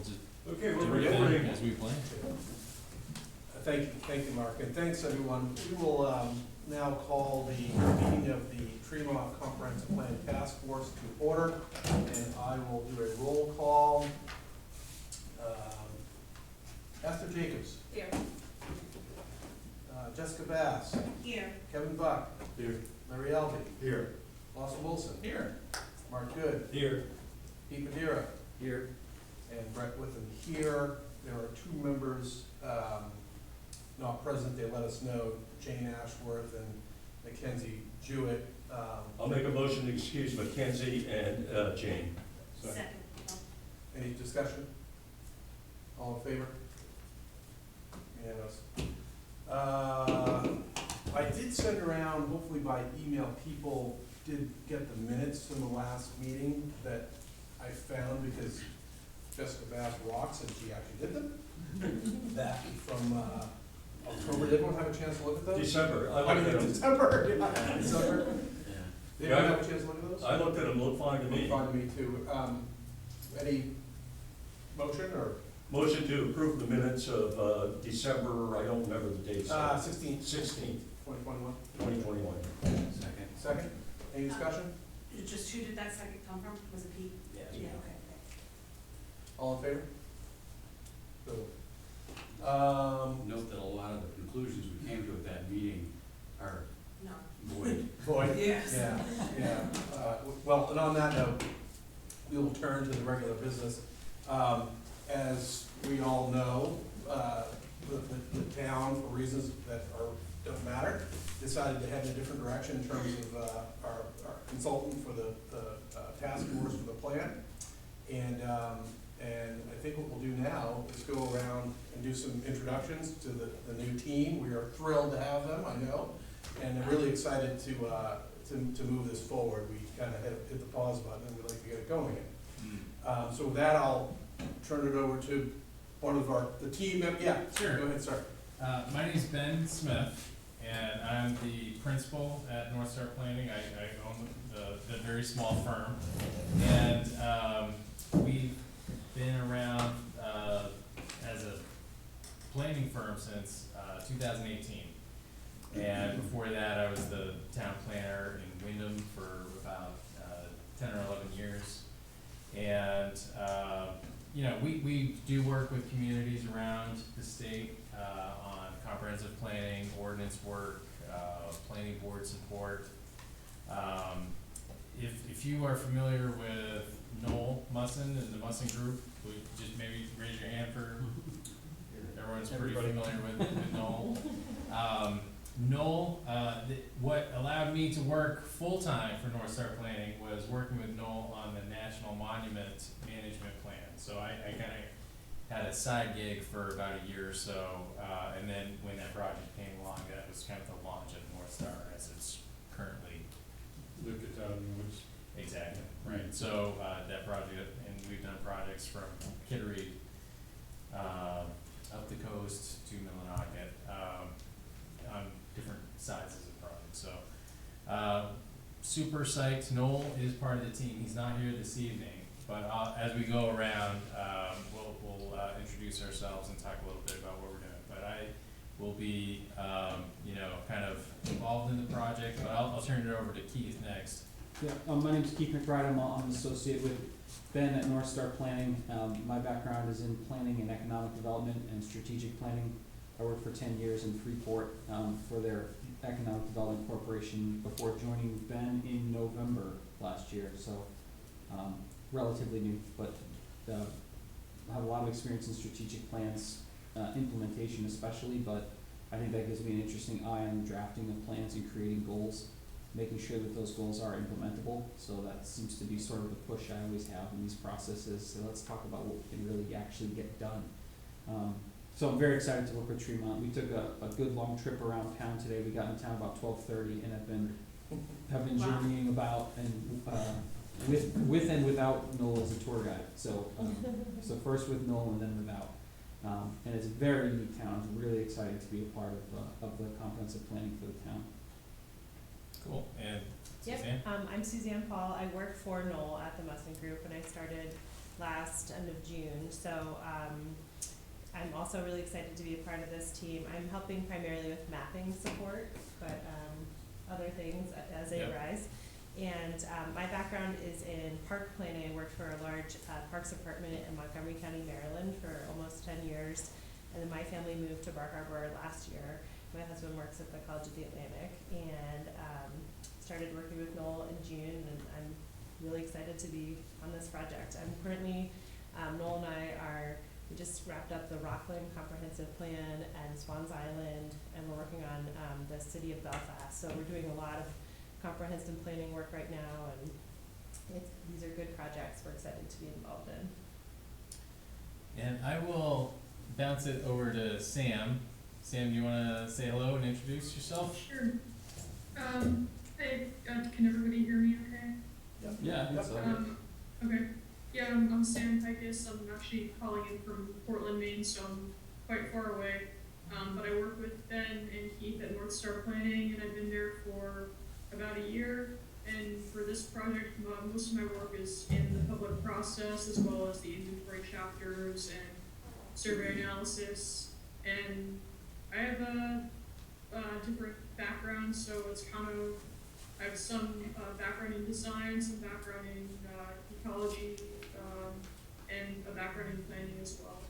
just Okay, do we're everything ready. as we planned. Thank you, Mark, and thanks, everyone. We will now call the meeting of the Tremont Comprehensive Plan Task Force to order, and I will do a roll call. Esther Jacobs. Here. Jessica Bass. Here. Kevin Buck. Here. Larry Elby. Here. Lawson Wilson. Here. Mark Good. Here. Pete Madeira. Here. And Brett Witham here. There are two members not present. They let us know, Jane Ashworth and Mackenzie Jewett. I'll make a motion to excuse Mackenzie and Jane. Second. Any discussion? All in favor? Unanimous. I did send around, hopefully by email, people did get the minutes from the last meeting that I found, because Jessica Bass rocks and she actually did them. Back from October. Did everyone have a chance to look at those? December. I mean, December. Yeah, December. Did Yeah. anyone have a chance to look at those? I looked at them, looked fine to me. Fine to me too. Any motion or? Motion to approve the minutes of December, I don't remember the dates. 16th, 16th, 2021. 2021. Second. Second, any discussion? Just who did that second come from? Was it Pete? Yeah. Yeah, okay. All in favor? Good. Note that a lot of the conclusions we came to at that meeting are No. void. Boyd? Yes. Yeah. Well, and on that note, we will turn to the regular business. As we all know, the town, for reasons that don't matter, decided to head in a different direction in terms of our consultant for the task force for the plan. And I think what we'll do now is go around and do some introductions to the new team. We are thrilled to have them, I know, and I'm really excited to move this forward. We kind of hit the pause button and we'd like to get it going again. So with that, I'll turn it over to one of the team. Yeah, Sure. Go ahead, sir. My name's Ben Smith, and I'm the principal at North Star Planning. I own the very small firm, and we've been around as a planning firm since 2018. And before that, I was the town planner in Wyndham for about 10 or 11 years. And you know, we do work with communities around the state on comprehensive planning, ordinance work, planning board support. If you are familiar with Noel Musson and the Musson Group, would just maybe raise your hand for, everyone's pretty familiar with Noel. Noel, what allowed me to work full-time for North Star Planning was working with Noel on the National Monument Management Plan. So I kind of had a side gig for about a year or so, and then when that project came along, that was kind of the launch of North Star as it's currently. Look at that, Exactly, right. So that project, and we've done projects from Kittery up the coast to Millinocket on different sizes of projects. So super psyched. Noel is part of the team. He's not here this evening, but as we go around, we'll introduce ourselves and talk a little bit about what we're doing. But I will be, you know, kind of involved in the project. But I'll turn it over to Keith next. Yeah, my name's Keith McBride. I'm an associate with Ben at North Star Planning. My background is in planning and economic development and strategic planning. I worked for 10 years in Freeport for their Economic Development Corporation before joining Ben in November last year. So relatively new, but have a lot of experience in strategic plans, implementation especially, but I think that gives me an interesting eye on drafting of plans and creating goals, making sure that those goals are implementable. So that seems to be sort of the push I always have in these processes. So let's talk about what we can really actually get done. So I'm very excited to work with Tremont. We took a good long trip around town today. We got in town about 12:30 and have been Wow. journeying about and with and without Noel as a tour guide. So so first with Noel and then without. And it's a very unique town. I'm really excited to be a part of the comprehensive planning for the town. Cool. And Yep, Suzanne? I'm Suzanne Paul. I work for Noel at the Musson Group, and I started last end of June. So I'm also really excited to be a part of this team. I'm helping primarily with mapping support, but other things as they Yep. arise. And my background is in park planning. I worked for a large parks department in Montgomery County, Maryland for almost 10 years. And then my family moved to Bar Harbor last year. My husband works at the College of the Atlantic, and started working with Noel in June, and I'm really excited to be on this project. I'm currently, Noel and we just wrapped up the Rockland Comprehensive Plan and Swans Island, and we're working on the city of Belfast. So we're doing a lot of comprehensive planning work right now, and these are good projects we're excited to be involved in. And I will bounce it over to Sam. Sam, do you wanna say hello and introduce yourself? Sure. Hey, can everybody hear me okay? Yeah, I think so. Okay. Yeah, I'm Sam Picus. I'm actually calling in from Portland, Maine, so I'm quite far away. But I work with Ben and Keith at North Star Planning, and I've been there for about a year. And for this project, most of my work is in the public process, as well as the inventory chapters and survey analysis. And I have a different background, so it's kind of, I have some background in design, some background in ecology, and a background in planning as well.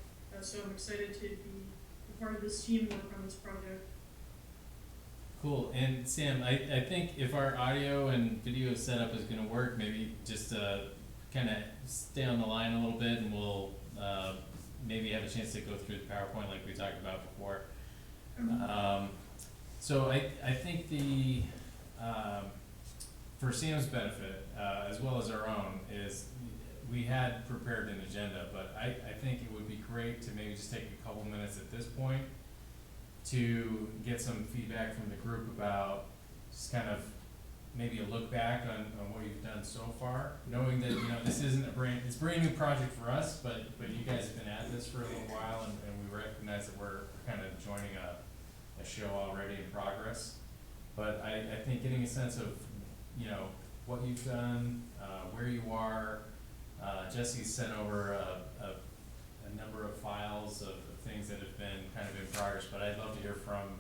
So I'm excited to be a part of this team and work on this project. Cool, and Sam, I think if our audio and video setup is gonna work, maybe just kinda stay on the line a little bit, and we'll maybe have a chance to go through the PowerPoint like we talked about before. So I think for Sam's benefit, as well as our own, is we had prepared an agenda, but I think it would be great to maybe just take a couple minutes at this point to get some feedback from the group about just kind of maybe a look back on what you've done so far, knowing that, this isn't it's a brand new project for us, but you guys have been at this for a little while, and we recognize that we're kind of joining a show already in progress. But I think getting a sense of, what you've done, where you are. Jesse's sent over a number of files of things that have been kind of in progress, but I'd love to hear from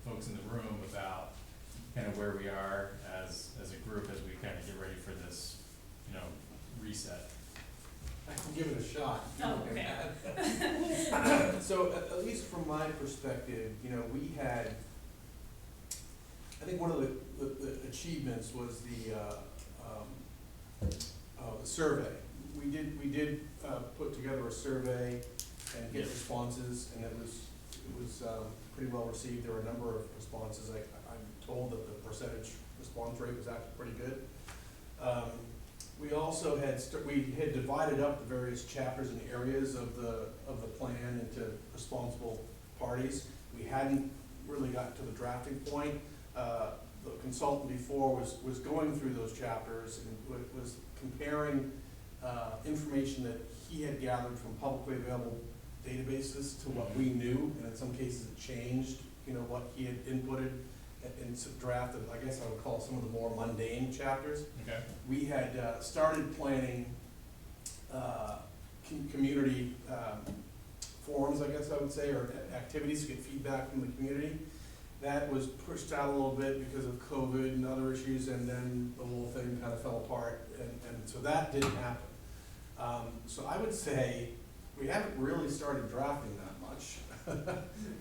folks in the room about kind of where we are as a group as we kind of get ready for this, reset. I can give it a shot. Oh, okay. So at least from my perspective, we had, I think one of the achievements was the survey. We did put together a survey and get responses, and it was pretty well received. There were a number of responses. I'm told that the percentage response rate was actually pretty good. We also had we had divided up the various chapters and areas of the plan into responsible parties. We hadn't really got to the drafting point. The consultant before was going through those chapters and was comparing information that he had gathered from publicly available databases to what we knew, and in some cases it changed, what he had inputted and drafted. I guess I would call some of the more mundane chapters. Okay. We had started planning community forums, I guess I would say, or activities to get feedback from the community. That was pushed out a little bit because of COVID and other issues, and then the whole thing kind of fell apart, and so that didn't happen. So I would say we haven't really started drafting that much.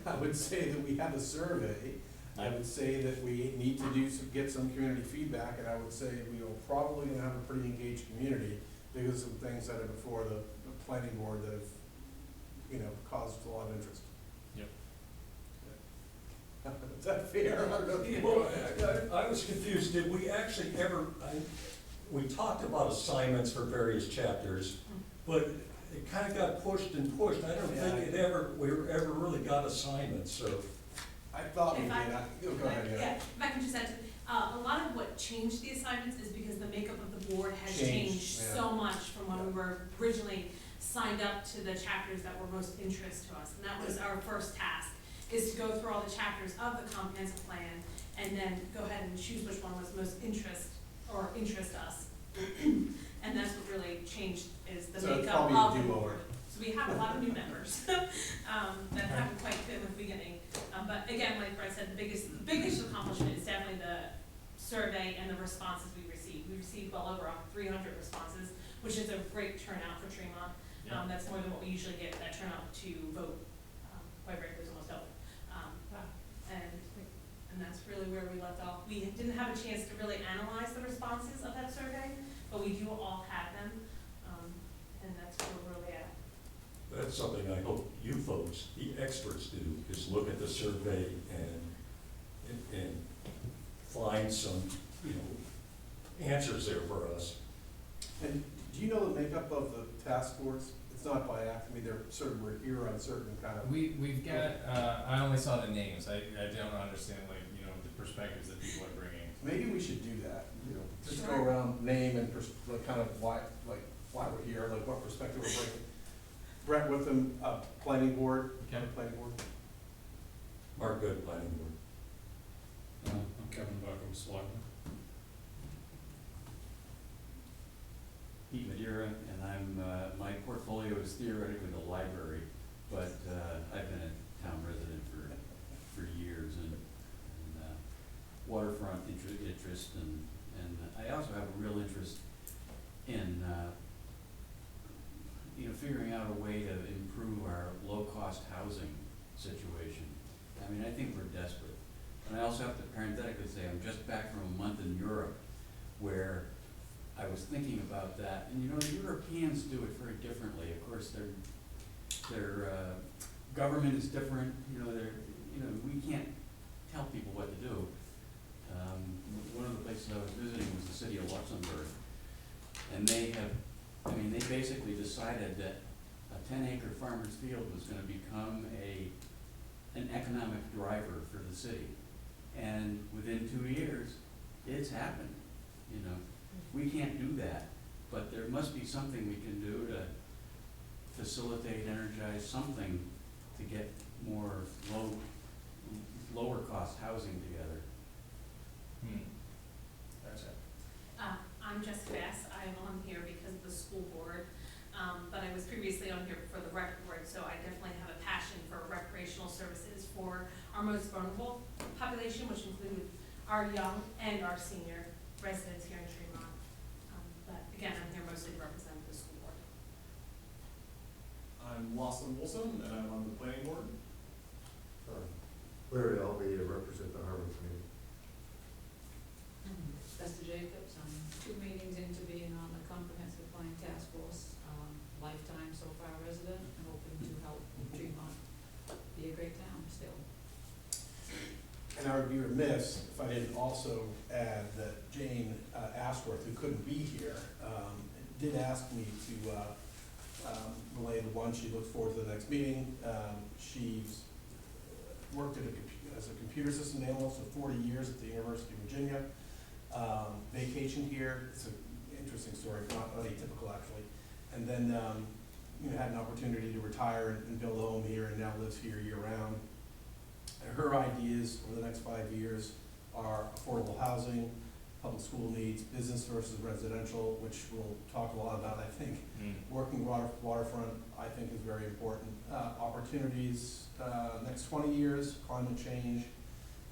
I would say that we have a survey. I would say that we need to get some community feedback, and I would say we are probably gonna have a pretty engaged community because of things that are before the planning board that have, caused a lot of interest. Yep. Is that fair? I don't know if you Well, I was confused. Did we actually ever, we talked about assignments for various chapters, but it kind of got pushed and pushed. I don't think we ever really got assignments, so. I thought we did. If I- Go ahead, yeah. If I can just add, a lot of what changed the assignments is because the makeup of the board has Changed, changed yeah. so much from when we were originally signed up to the chapters that were most interest to us. And that was our first task, is to go through all the chapters of the comprehensive plan and then go ahead and choose which one was most interest us. And that's what really changed, is the So it's makeup probably a of the do-over. board. So we have a lot of new members, that haven't quite fit with the beginning. But again, like Brett said, the biggest accomplishment is definitely the survey and the responses we received. We received well over 300 responses, which is a great turnout for Tremont. That's more than what we usually get, that turnout to vote, quite frankly, is almost double. And that's really where we left off. We didn't have a chance to really analyze the responses of that survey, but we do all have them, and that's where we're really at. That's something I hope you folks, the experts do, is look at the survey and find some, answers there for us. And do you know the makeup of the task force? It's not by act, I mean, they're certain, we're here on certain kind of. We've got, I only saw the names, I don't understand, like, the perspectives that people are bringing. Maybe we should do that, just go Sure. around, name and like kind of why we're here, like what perspective we're bringing. Brett with them, planning board, Kevin? planning board. Mark Good, planning board. I'm Kevin Buckham, Selectman. Pete Madeira, and my portfolio is theoretically the library, but I've been a town resident for years, and waterfront interest, and I also have a real interest in figuring out a way to improve our low-cost housing situation. I mean, I think we're desperate. And I also have to parenthetically say, I'm just back from a month in Europe where I was thinking about that. And the Europeans do it very differently. Of course, their government is different. We can't tell people what to do. One of the places I was visiting was the city of Luxembourg. And they basically decided that a 10-acre farmer's field was going to become an economic driver for the city. And within 2 years, it's happened. We can't do that, but there must be something we can do to facilitate, energize something to get more lower cost housing together. Gotcha. I'm Jessica Bass. I'm on here because of the school board, but I was previously on here for the rec board, so I definitely have a passion for recreational services for our most vulnerable population, which include our young and our senior residents here in Tremont. But again, I'm here mostly to represent the school board. I'm Lawson Wilson, and I'm on the planning board. Larry, I'll be to represent the Harbor Committee. Bester Jacobs, I'm 2 meetings into being on the comprehensive plan task force, lifetime so far resident, and hoping to help Tremont be a great town still. And I would be remiss if I didn't also add that Jane Ashworth, who couldn't be here, did ask me to relay the one. She looks forward to the next meeting. She's worked as a computer system analyst for 40 years at the University of Virginia. Vacationed here. It's an interesting story, not atypical actually. And then had an opportunity to retire and build a home here, and now lives here year round. Her ideas over the next 5 years are affordable housing, public school needs, business versus residential, which we'll talk a lot about, I think. Working waterfront, I think, is very important. Opportunities, next 20 years, climate change.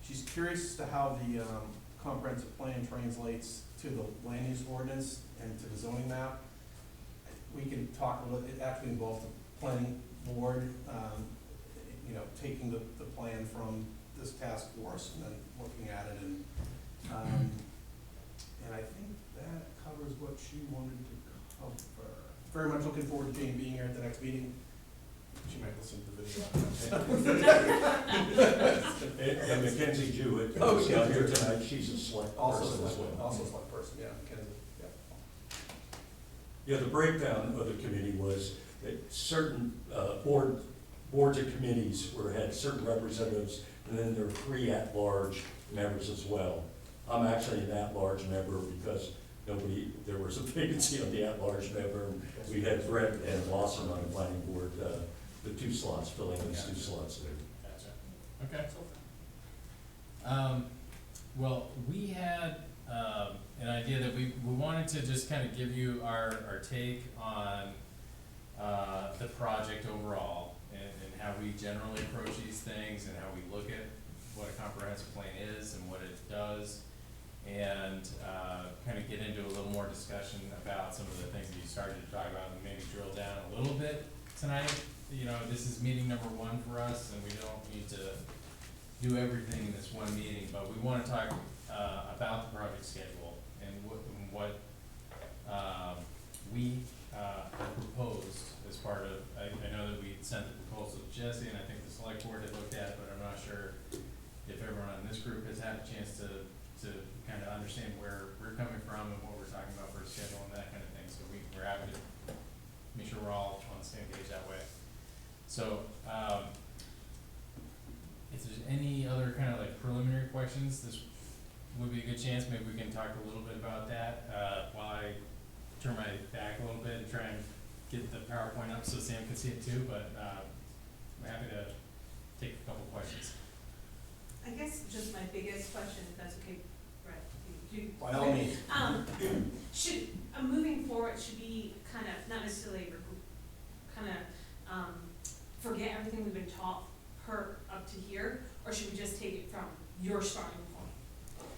She's curious as to how the comprehensive plan translates to the land use ordinance and to the zoning map. We can talk a little, it actually involves the planning board, taking the plan from this task force and then looking at it, and I think that covers what she wanted to cover. Very much looking forward to Jane being here at the next meeting. She might listen to the video. And Mackenzie Jewett, Oh, who's not Mackenzie. here tonight, she's a select Also person as select, well. also select person, yeah, Mackenzie, yeah. Yeah, the breakdown of the committee was that certain boards and committees had certain representatives, and then there were 3 at-large members as well. I'm actually an at-large member because there was a vacancy on the at-large member. We had Brett and Lawson on the planning board, the 2 slots, filling those 2 slots there. Gotcha. Okay. Well, we had an idea that we wanted to just kind of give you our take on, the project overall, and how we generally approach these things, and how we look at what a comprehensive plan is and what it does, and, kind of get into a little more discussion about some of the things that you started to talk about, and maybe drill down a little bit tonight. You know, this is meeting number 1 for us, and we don't need to do everything in this one meeting, but we wanna talk, about the project schedule, and what we, proposed as part of, I know that we sent the proposal to Jesse, and I think the select board had looked at it, but I'm not sure if everyone in this group has had a chance to kind of understand where we're coming from and what we're talking about for a schedule and that kind of thing, so we're happy to make sure we're all on the same page that way. So, if there's any other kind of like preliminary questions, this would be a good chance, maybe we can talk a little bit about that, while I turn my back a little bit and try and get the PowerPoint up so Sam can see it too, but, I'm happy to take a couple questions. I guess just my biggest question, if that's okay, Brett, do you? By all means. Should, moving forward, should we kind of, not necessarily, forget everything we've been taught up to here, or should we just take it from your starting point?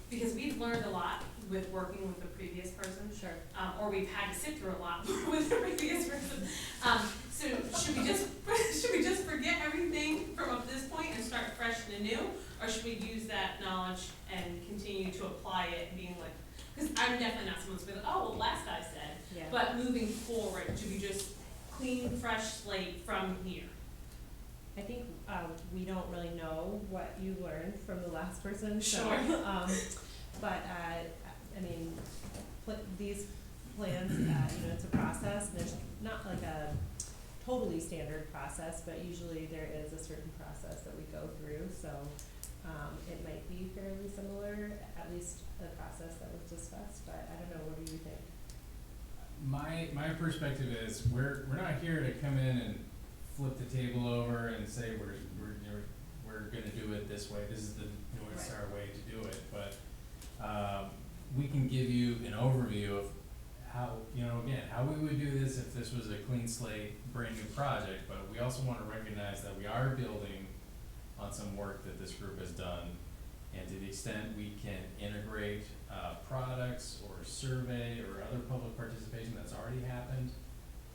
Because we've learned a lot with working with the previous person. Sure. Or we've had to sit through a lot with the previous person. So should we just forget everything from up this point and start fresh and anew? Or should we use that knowledge and continue to apply it, being like, because I'm definitely not someone who's been like, oh, well, last guy said. Yeah. But moving forward, should we just clean, fresh slate from here? I think, we don't really know what you learned from the last person, so, Sure. But, I mean, these plans, you know, it's a process, and there's not like a totally standard process, but usually there is a certain process that we go through, so, it might be fairly similar, at least the process that was discussed, but I don't know, what do you think? My perspective is, we're not here to come in and flip the table over and say we're gonna do it this way, this is the North Star way to do it, but, we can give you an overview of how, you know, again, how we would do this if this was a clean slate, brand new project, but we also wanna recognize that we are building on some work that this group has done, and to the extent we can integrate, products or survey or other public participation that's already happened,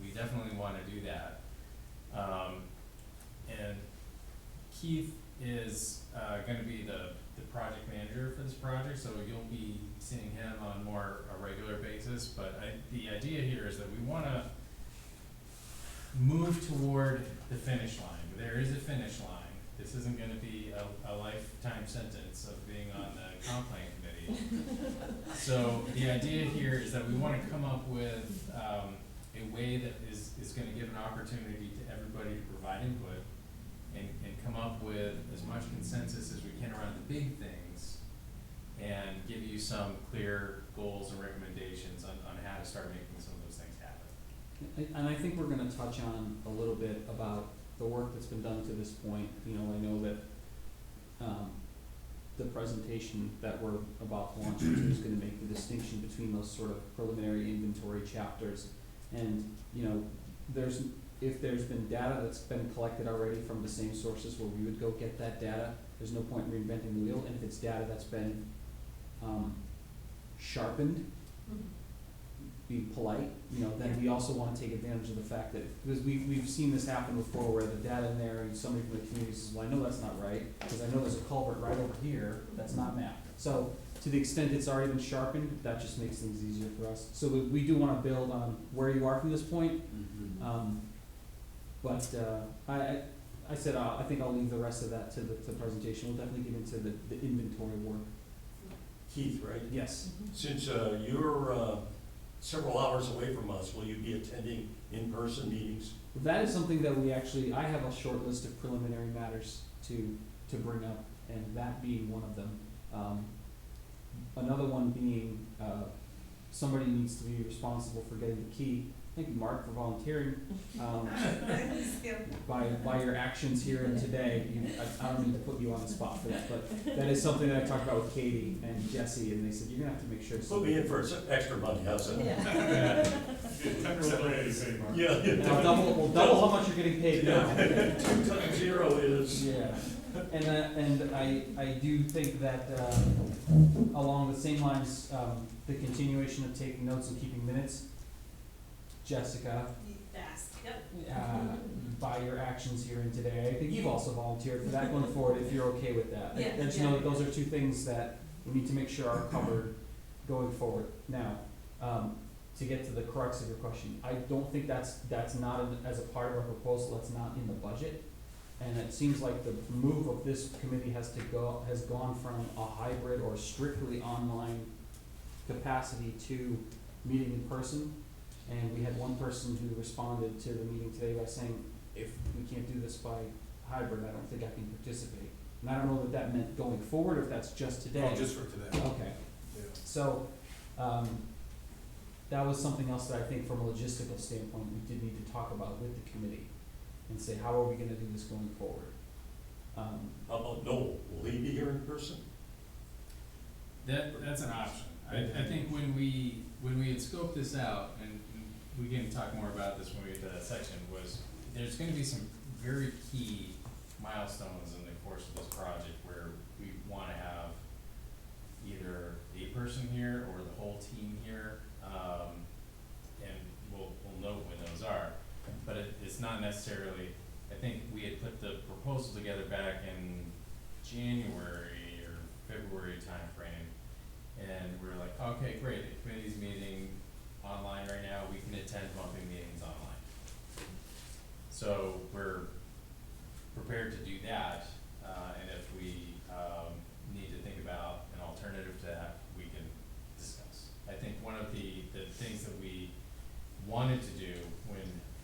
we definitely wanna do that. And Keith is, gonna be the project manager for this project, so you'll be seeing him on more a regular basis, but the idea here is that we wanna move toward the finish line. There is a finish line. This isn't gonna be a lifetime sentence of being on the comp plan committee. So the idea here is that we wanna come up with, a way that is gonna give an opportunity to everybody to provide input and come up with as much consensus as we can around the big things, and give you some clear goals and recommendations on how to start making some of those things happen. And I think we're gonna touch on a little bit about the work that's been done to this point. You know, I know that, the presentation that we're about to launch into is gonna make the distinction between those sort of preliminary inventory chapters. And, you know, if there's been data that's been collected already from the same sources where we would go get that data, there's no point in reinventing the wheel. And if it's data that's been, sharpened, be polite, you know, then we also wanna take advantage of the fact that, because we've seen this happen before, where the data in there, and somebody from the community says, well, I know that's not right, because I know there's a culvert right over here that's not mapped. So, to the extent it's already been sharpened, that just makes things easier for us. So we do wanna build on where you are from this point, but, I said, I think I'll leave the rest of that to the presentation. We'll definitely get into the inventory work. Keith, right? Yes. Since, you're, several hours away from us, will you be attending in-person meetings? That is something that I have a short list of preliminary matters to bring up, and that being one of them. Another one being, somebody needs to be responsible for getting the key thank you, Mark, for volunteering. Yeah. By your actions here and today, I don't mean to put you on the spot for that, but that is something that I talked about with Katie and Jesse, and they said, you're gonna have to make sure. Put me in for some extra money, how's that? Yeah. 10% raise, say, Mark. Yeah. And we'll double how much you're getting paid now. 2 times 0 is. Yeah, and I do think that, along the same lines, the continuation of taking notes and keeping minutes, Jessica, Fast, yep. by your actions here and today, I think you've also volunteered for that going forward, if you're okay with that. Yeah, I just yeah. know that those are two things that we need to make sure are covered going forward. Now, to get to the crux of your question, I don't think that's not as a part of our proposal, that's not in the budget. And it seems like the move of this committee has gone from a hybrid or strictly online capacity to meeting in person. And we had one person who responded to the meeting today by saying, if we can't do this by hybrid, I don't think I can participate. And I don't know what that meant going forward, or if that's just today. Oh, just for today. Okay, Yeah. so, that was something else that I think from a logistical standpoint, we did need to talk about with the committee and say, how are we gonna do this going forward? How about Noel, will he be here in person? That's an option. I think when we had scoped this out, and we can talk more about this when we get to that section, was there's gonna be some very key milestones in the course of this project where we wanna have either a person here or the whole team here, and we'll note when those are. But it's not necessarily, I think we had put the proposal together back in January or February timeframe. And we're like, okay, great, the committee's meeting online right now, we can attend monthly meetings online. So we're prepared to do that, and if we, need to think about an alternative to that, we can discuss. I think one of the things that we wanted to do when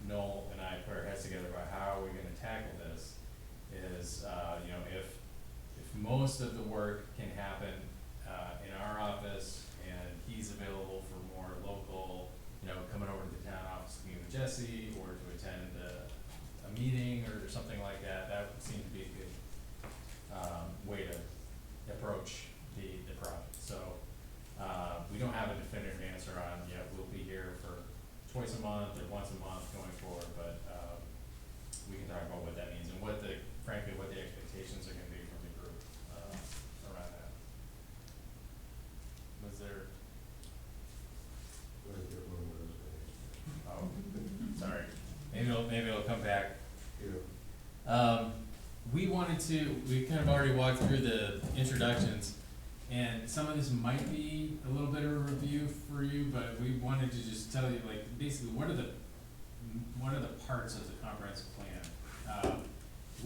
Noel and I put our heads together about how are we gonna tackle this is, if most of the work can happen in our office and he's available for more local, coming over to the town office to meet with Jesse or to attend a meeting or something like that, that would seem to be a good way to approach the project. So we don't have a definitive answer on, we'll be here for twice a month or once a month going forward, but we can talk about what that means and frankly, what the expectations are gonna be from the group around that. Was there, Let me get one of those. sorry, maybe it'll come back. Yeah. We kind of already walked through the introductions, and some of this might be a little bit of a review for you, but we wanted to just tell you, like, basically, what are the parts of the comprehensive plan?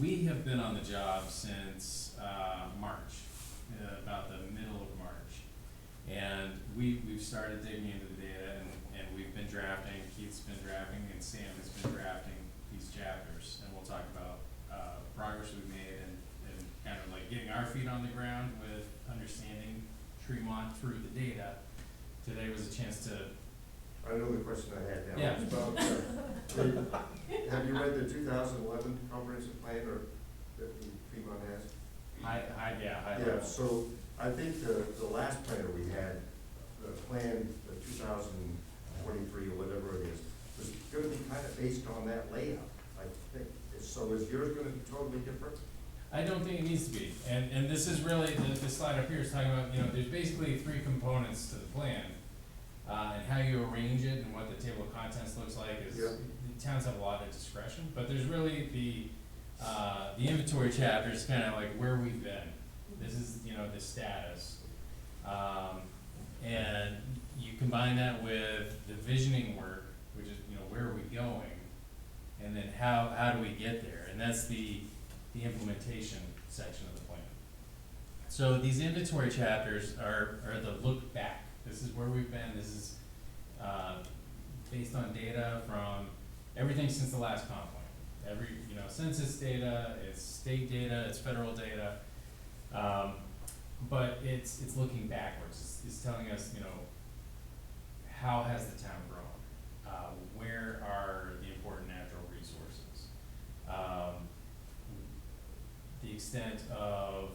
We have been on the job since, March, about the middle of March. And we've started digging into the data, and we've been drafting, Keith's been drafting, and Sam has been drafting these chapters. And we'll talk about, progress we've made and kind of like getting our feet on the ground with understanding Tremont through the data. Today was a chance to, I know the question I had now. Yeah. It's about, have you read the 2011 comprehensive plan or that Tremont has? high Yeah, level. so I think the last planner we had, the plan, the 2023 or whatever it is, was gonna be kind of based on that layout, I think. So is yours gonna be totally different? I don't think it needs to be, and this is really, the slide up here is talking about, there's basically three components to the plan. And how you arrange it and what the table of contents looks like is, Yeah. the towns have a lot of discretion, but there's really the inventory chapter is kind of like where we've been. This is, the status. And you combine that with the visioning work, which is, where are we going? And then how do we get there? And that's the implementation section of the plan. So these inventory chapters are the look back. This is where we've been. This is based on data from everything since the last comp plan. Every, census data, it's state data, it's federal data. But it's looking backwards. It's telling us, how has the town grown? where are the important natural resources? The extent of,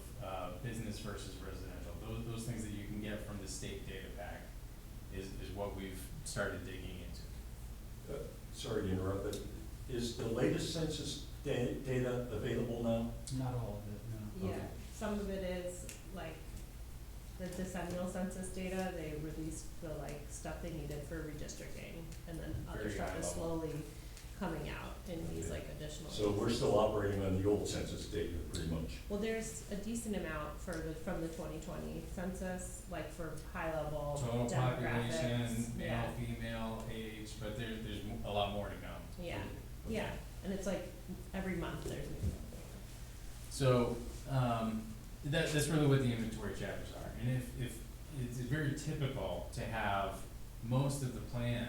business versus residential, those things that you can get from the state data pack is what we've started digging into. Sorry to interrupt, but is the latest census data available now? Not all of it, no. Yeah, some of it is like the decennial census data, they released the like stuff they needed for redistricting, and then other Very stuff high is level. slowly coming out in these Okay. like additional. So we're still operating on the old census data, pretty much. Well, there's a decent amount from the 2020 census, like for high level Total demographics. population, male, Yeah, female, age, but there's a lot more to come. yeah, yeah, and it's like every month there's new. So, that's really what the inventory chapters are, and if, it's very typical to have most of the plan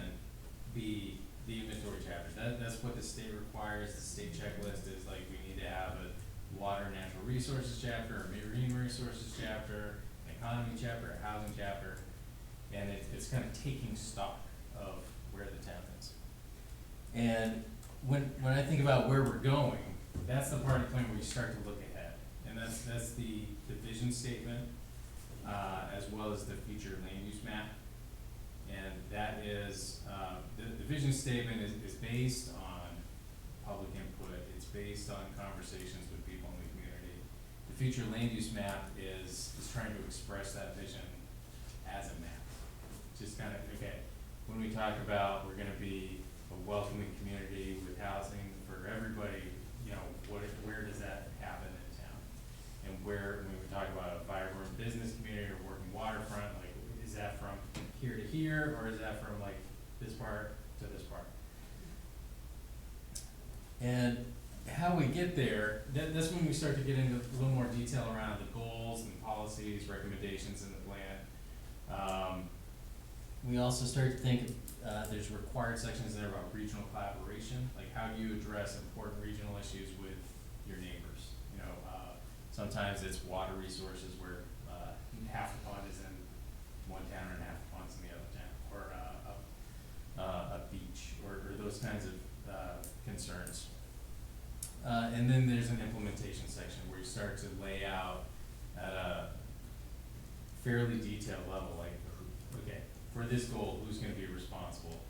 be the inventory chapters, that's what the state requires, the state checklist is like, we need to have a water and natural resources chapter, a marine resources chapter, an economy chapter, a housing chapter, and it's kind of taking stock of where the town is. And when I think about where we're going, that's the part of the plan where you start to look ahead. And that's the vision statement, as well as the future land use map. And that is, the vision statement is based on public input, it's based on conversations with people in the community. The future land use map is trying to express that vision as a map. Just kind of, okay, when we talk about we're gonna be a welcoming community with housing for everybody, you know, where does that happen in town? And when we talk about a vibrant business community or working waterfront, like, is that from here to here, or is that from like this part to this part? And how we get there, that's when we start to get into a little more detail around the goals and policies, recommendations in the plan. We also start to think, there's required sections there about regional collaboration, like how do you address important regional issues with your neighbors? You know, sometimes it's water resources where, half the pond is in one town and half the pond's in the other town, or, a beach, or those kinds of, concerns. And then there's an implementation section where you start to lay out at a fairly detailed level, like, okay, for this goal, who's gonna be responsible?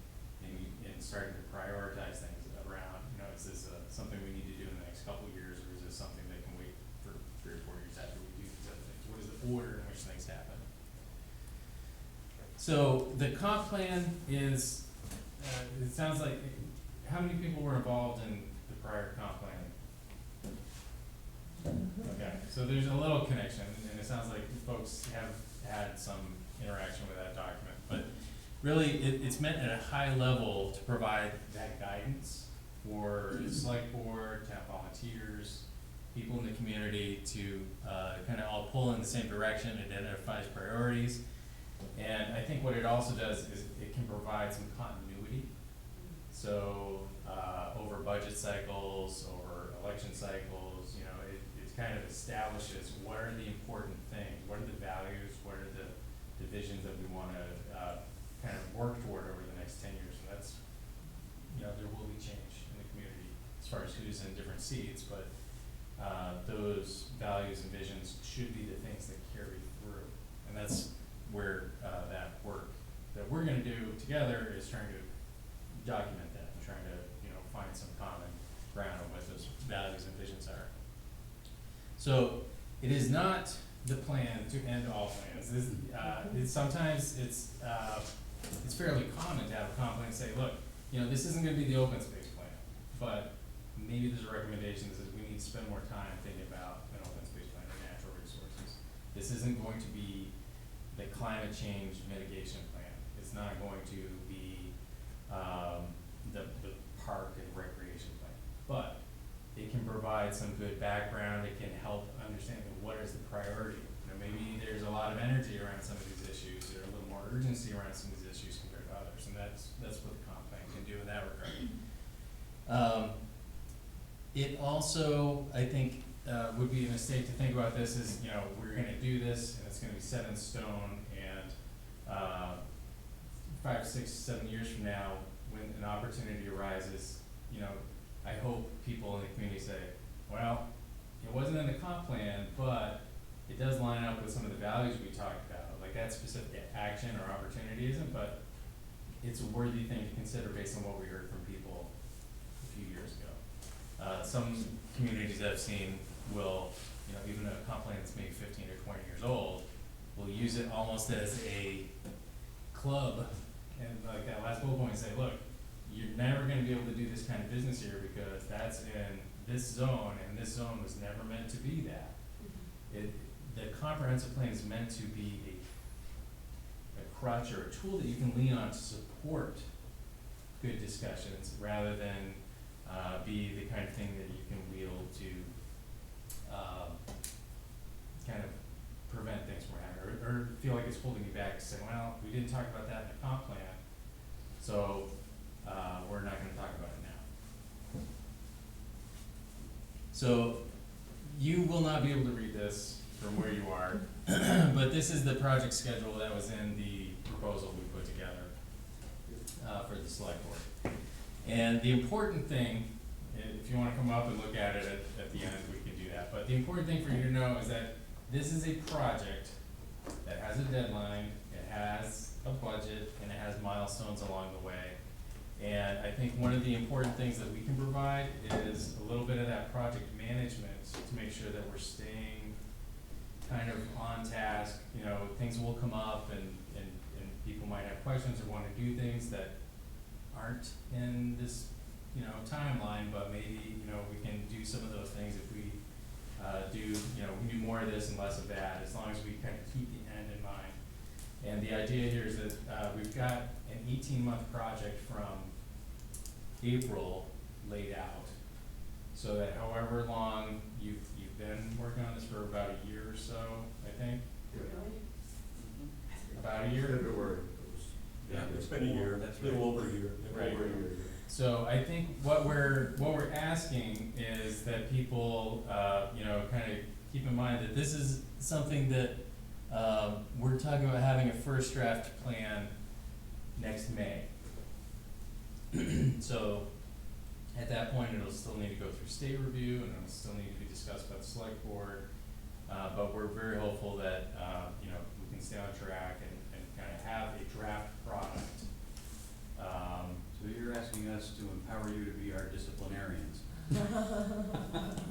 And starting to prioritize things around, you know, is this, something we need to do in the next couple of years, or is this something that can wait for 3 or 4 years after we do these other things? What is the order in which things happen? So the comp plan is, it sounds like, how many people were involved in the prior comp plan? Okay, so there's a little connection, and it sounds like folks have had some interaction with that document, but really, it's meant at a high level to provide that guidance for the select board, town volunteers, people in the community to, kind of all pull in the same direction, it identifies priorities. And I think what it also does is it can provide some continuity. So, over budget cycles, over election cycles, you know, it kind of establishes what are the important things, what are the values, what are the visions that we wanna, kind of work toward over the next 10 years. And that's, you know, there will be change in the community as far as who's in different seats, but, those values and visions should be the things that carry through. And that's where, that work that we're gonna do together is trying to document that and trying to, you know, find some common ground on what those values and visions are. So it is not the plan to end all plans. Sometimes it's fairly common to have a comp plan say, look, you know, this isn't gonna be the open space plan, but maybe there's a recommendation that says we need to spend more time thinking about an open space plan or natural resources. This isn't going to be the climate change mitigation plan. It's not going to be, the park and recreation plan, but it can provide some good background, it can help understand what is the priority. You know, maybe there's a lot of energy around some of these issues, there's a little more urgency around some of these issues compared to others, and that's what the comp plan can do in that regard. It also, I think, would be a mistake to think about this as, you know, we're gonna do this, and it's gonna be set in stone, and 5, 6, 7 years from now, when an opportunity arises, you know, I hope people in the community say, well, it wasn't in the comp plan, but it does line up with some of the values we talked about. Like that specific action or opportunity isn't, but it's a worthy thing to consider based on what we heard from people a few years ago. Some communities I've seen will, you know, even a comp plan that's maybe 15 or 20 years old, will use it almost as a club, and like that last bullet point, say, look, you're never gonna be able to do this kind of business here because that's in this zone, and this zone was never meant to be that. The comprehensive plan is meant to be a crutch or a tool that you can lean on to support good discussions, rather than be the kind of thing that you can wield to kind of prevent things from happening, or feel like it's holding you back to say, well, we didn't talk about that in the comp plan, so we're not gonna talk about it now. So you will not be able to read this from where you are, but this is the project schedule that was in the proposal we put together for the select board. And the important thing, if you wanna come up and look at it at the end, we can do that, but the important thing for you to know is that this is a project that has a deadline, it has a budget, and it has milestones along the way. And I think one of the important things that we can provide is a little bit of that project management to make sure that we're staying kind of on task. You know, things will come up and people might have questions or wanna do things that aren't in this, you know, timeline, but maybe, you know, we can do some of those things if we we do more of this and less of that, as long as we kind of keep the end in mind. And the idea here is that we've got an 18-month project from April laid out, so that however long you've been working on this for about a year or so, I think. About a year? February. Yeah, it's been a year, That's a little over a year. Right. Over a year. So I think what we're asking is that people, you know, kind of keep in mind that this is something that, we're talking about having a first draft plan next May. So at that point, it'll still need to go through state review, and it'll still need to be discussed by the select board. But we're very hopeful that, you know, we can stay on track and kind of have a draft product. So you're asking us to empower you to be our disciplinarians?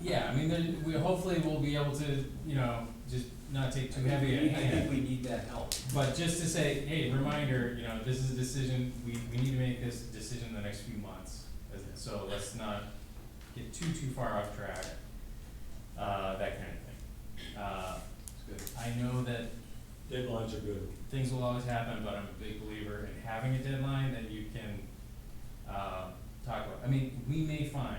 Yeah, I mean, then we hopefully will be able to, you know, just not take too heavy a I think hand. we need that help. But just to say, hey, reminder, you know, this is a decision, we need to make this decision in the next few months. So let's not get too far off track, that kind of thing. That's good. I know that Deadlines are good. things will always happen, but I'm a big believer in having a deadline that you can, talk about. I mean, we may find,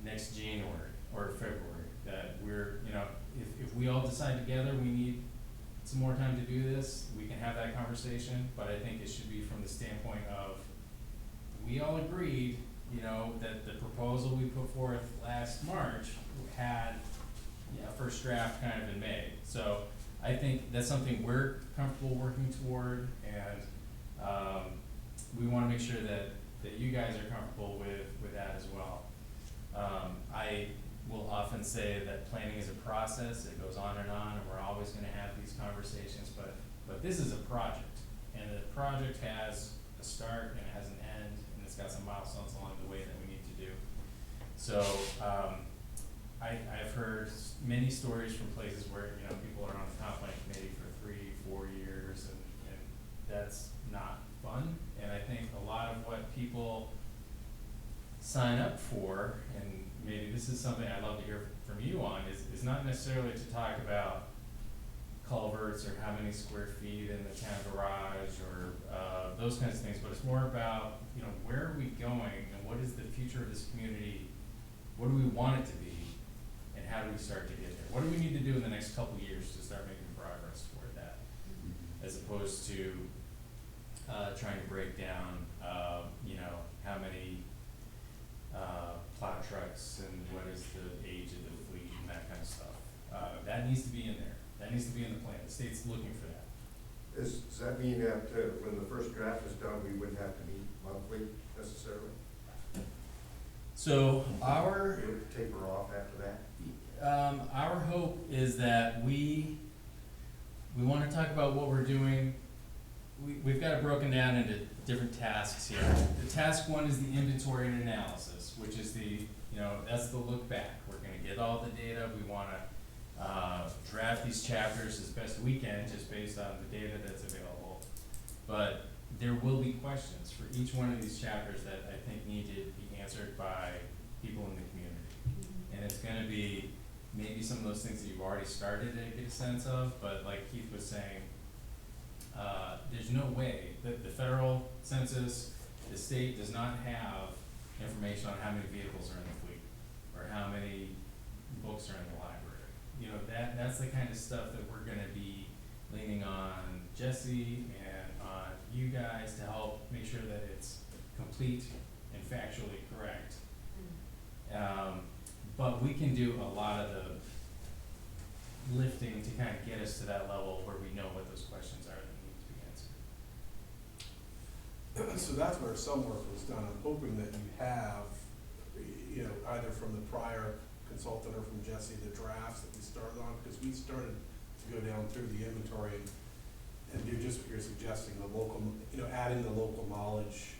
next January or February that we're, you know, if we all decide together we need some more time to do this, we can have that conversation, but I think it should be from the standpoint of, we all agreed, you know, that the proposal we put forth last March had, first draft kind of in May. So I think that's something we're comfortable working toward, and we wanna make sure that you guys are comfortable with that as well. I will often say that planning is a process, it goes on, and we're always gonna have these conversations, but this is a project, and the project has a start and it has an end, and it's got some milestones along the way that we need to do. So, I've heard many stories from places where, you know, people are on the comp plan committee for 3-4 years, and that's not fun. And I think a lot of what people sign up for, and maybe this is something I'd love to hear from you on, is not necessarily to talk about culverts or how many square feet in the town garage or those kinds of things, but it's more about, you know, where are we going and what is the future of this community? What do we want it to be? And how do we start to get there? What do we need to do in the next couple of years to start making progress toward that? As opposed to trying to break down, you know, how many plow trucks and what is the age of the fleet and that kind of stuff. That needs to be in there. That needs to be in the plan. The state's looking for that. Does that mean that when the first draft is done, we wouldn't have to meet monthly necessarily? So our, It would taper off after that? our hope is that we wanna talk about what we're doing. We've got it broken down into different tasks here. The task one is the inventory and analysis, which is that's the look back. We're gonna get all the data, we wanna, draft these chapters as best we can, just based on the data that's available. But there will be questions for each one of these chapters that I think need to be answered by people in the community. And it's gonna be maybe some of those things that you've already started to get a sense of, but like Keith was saying, there's no way that the federal census, the state does not have information on how many vehicles are in the fleet, or how many books are in the library. That's the kind of stuff that we're gonna be leaning on Jesse and on you guys to help make sure that it's complete and factually correct. But we can do a lot of the lifting to kind of get us to that level where we know what those questions are that need to be answered. So that's where some work was done. I'm hoping that you have, either from the prior consultant or from Jesse, the drafts that we started on, because we started to go down through the inventory and do just what you're suggesting, the local, adding the local knowledge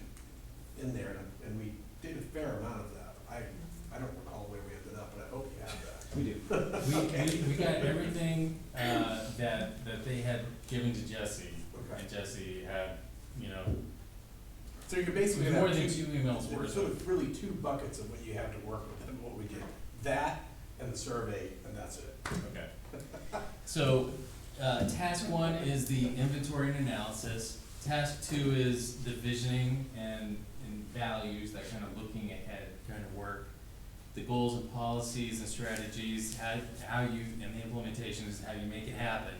in there, and we did a fair amount of that. I don't recall where we ended up, but I hope you have that. We do. We got everything, that they had given to Jesse, Okay. and Jesse had, So you're basically more have than two emails there's worth sort of. of really two buckets of what you have to work with and what we did. That and the survey, and that's it. Okay. So, task one is the inventory and analysis. Task two is the visioning and values, that kind of looking ahead kind of work. The goals and policies and strategies, how you, and the implementation is how you make it happen.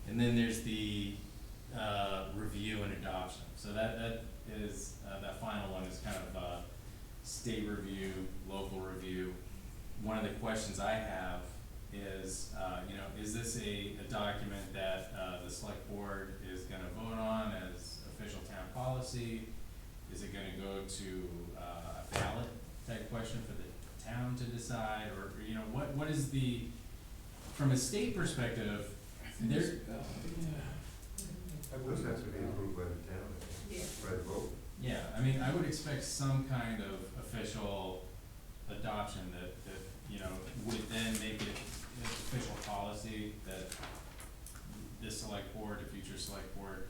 And then there's the, review and adoption. So that is, that final one is kind of, state review, local review. One of the questions I have is, is this a document that, the select board is gonna vote on as official town policy? Is it gonna go to, a ballot type question for the town to decide, or, what is the, from a state perspective, there. Those have to be approved by the town, by the vote. Yeah, I would expect some kind of official adoption that, would then make it an official policy that this select board, a future select board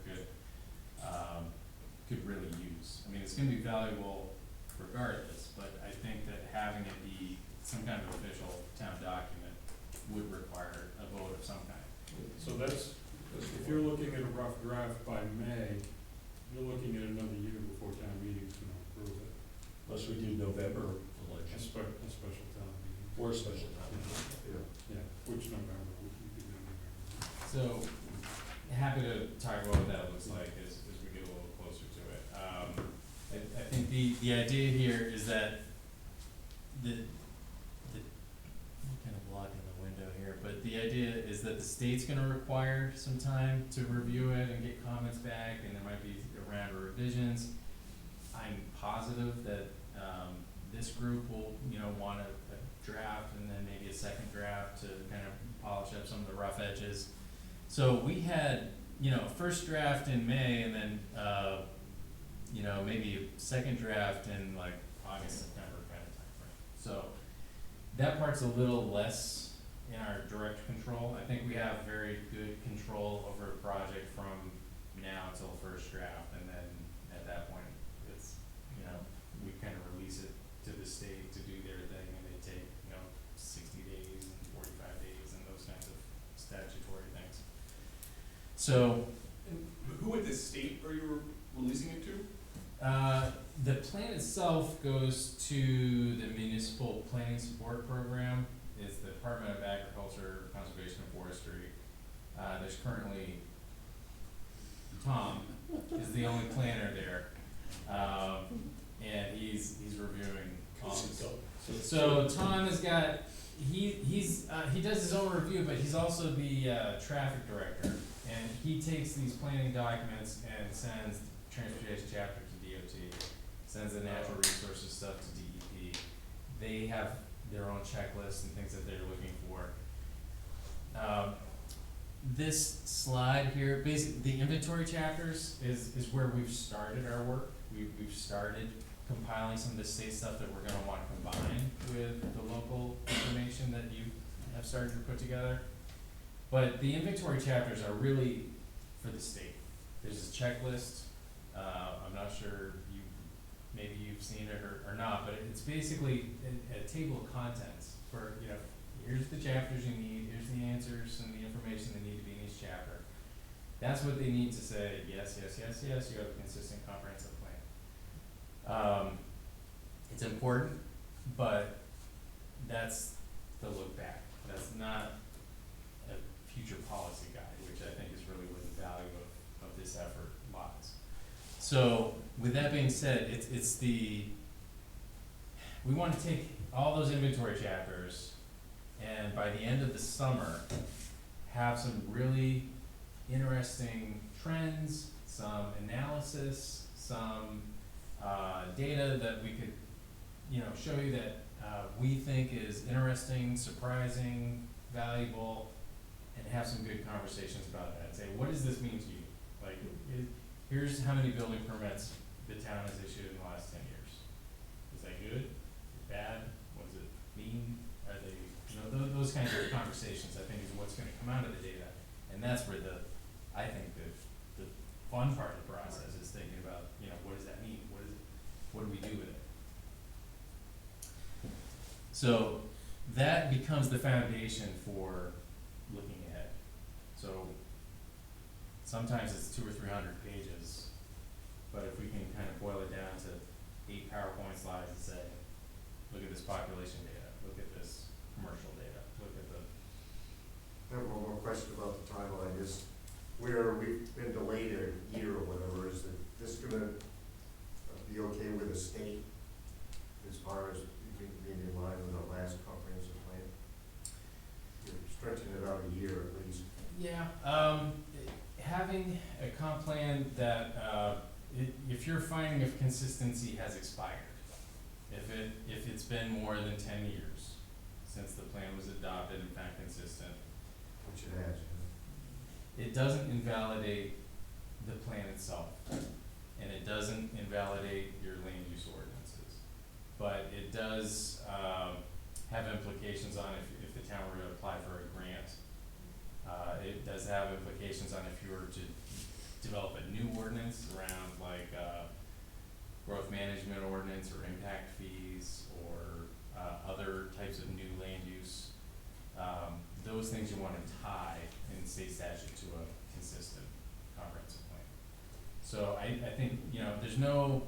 could really use. It's gonna be valuable regardless, but I think that having it be some kind of official town document would require a vote of some kind. So if you're looking at a rough draft by May, you're looking at another year before town meeting's gonna approve it. Unless we do November A election, special town meeting. or a special time. Yeah. Which November, we can do November. So, happy to talk about what that looks like as we get a little closer to it. I think the idea here is that I'm kind of blocking the window here, but the idea is that the state's gonna require some time to review it and get comments back, and there might be a round of revisions. I'm positive that, this group will, want a draft and then maybe a second draft to kind of polish up some of the rough edges. So we had, first draft in May, and then, maybe a second draft in like August, September kind of timeframe. So that part's a little less in our direct control. I think we have very good control over a project from now until first draft, and then at that point, it's, we kind of release it to the state to do their thing, and they take, 60 days and 45 days and those kinds of statutory things. So, Who at the state are you releasing it to? the plan itself goes to the Municipal Planning Support Program. It's the Department of Agriculture, Conservation and Forestry. There's currently, Tom is the only planner there. And he's reviewing all this. So Tom has got, he does his own review, but he's also the, traffic director. And he takes these planning documents and sends transportation chapter to DOT, sends the natural resources stuff to DEP. They have their own checklists and things that they're looking for. This slide here, basically, the inventory chapters is where we've started our work. We've started compiling some of the state stuff that we're gonna wanna combine with the local information that you have started to put together. But the inventory chapters are really for the state. There's this checklist, I'm not sure maybe you've seen it or not, but it's basically a table of contents for, you know, here's the chapters you need, here's the answers and the information that need to be in each chapter. That's what they need to say, yes, yes, yes, yes, you have a consistent comprehensive plan. It's important, but that's the look back. That's not a future policy guide, which I think is really where the value of this effort lies. So, with that being said, we wanna take all those inventory chapters and by the end of the summer, have some really interesting trends, some analysis, some data that we could, you know, show you that we think is interesting, surprising, valuable, and have some good conversations about that. And say, what does this mean to you? Like, here's how many building permits the town has issued in the last 10 years. Is that good? Bad? What does it mean? Are they, you know, those kinds of conversations, I think, is what's gonna come out of the data. And that's where I think the fun part of the process is thinking about, you know, what does that mean? What do we do with it? So that becomes the foundation for looking ahead. So sometimes it's 200 or 300 pages, but if we can kind of boil it down to 8 PowerPoint slides and say, look at this population data, look at this commercial data, look at the. I have one more question about the timeline, is where we've been delayed a year or whatever, is this gonna be okay with the state as far as being in line with our last comprehensive plan? You're stretching it out a year at least. Yeah, having a comp plan that, if you're finding if consistency has expired, if it's been more than 10 years since the plan was adopted and found consistent, Which it has, it doesn't invalidate the plan itself, and it doesn't invalidate your land use ordinances. But it does, have implications on if the town were to apply for a grant. It does have implications on if you were to develop a new ordinance around like, growth management ordinance or impact fees or, other types of new land use. Those things you wanna tie in state statute to a consistent comprehensive plan. So I think, you know, there's nothing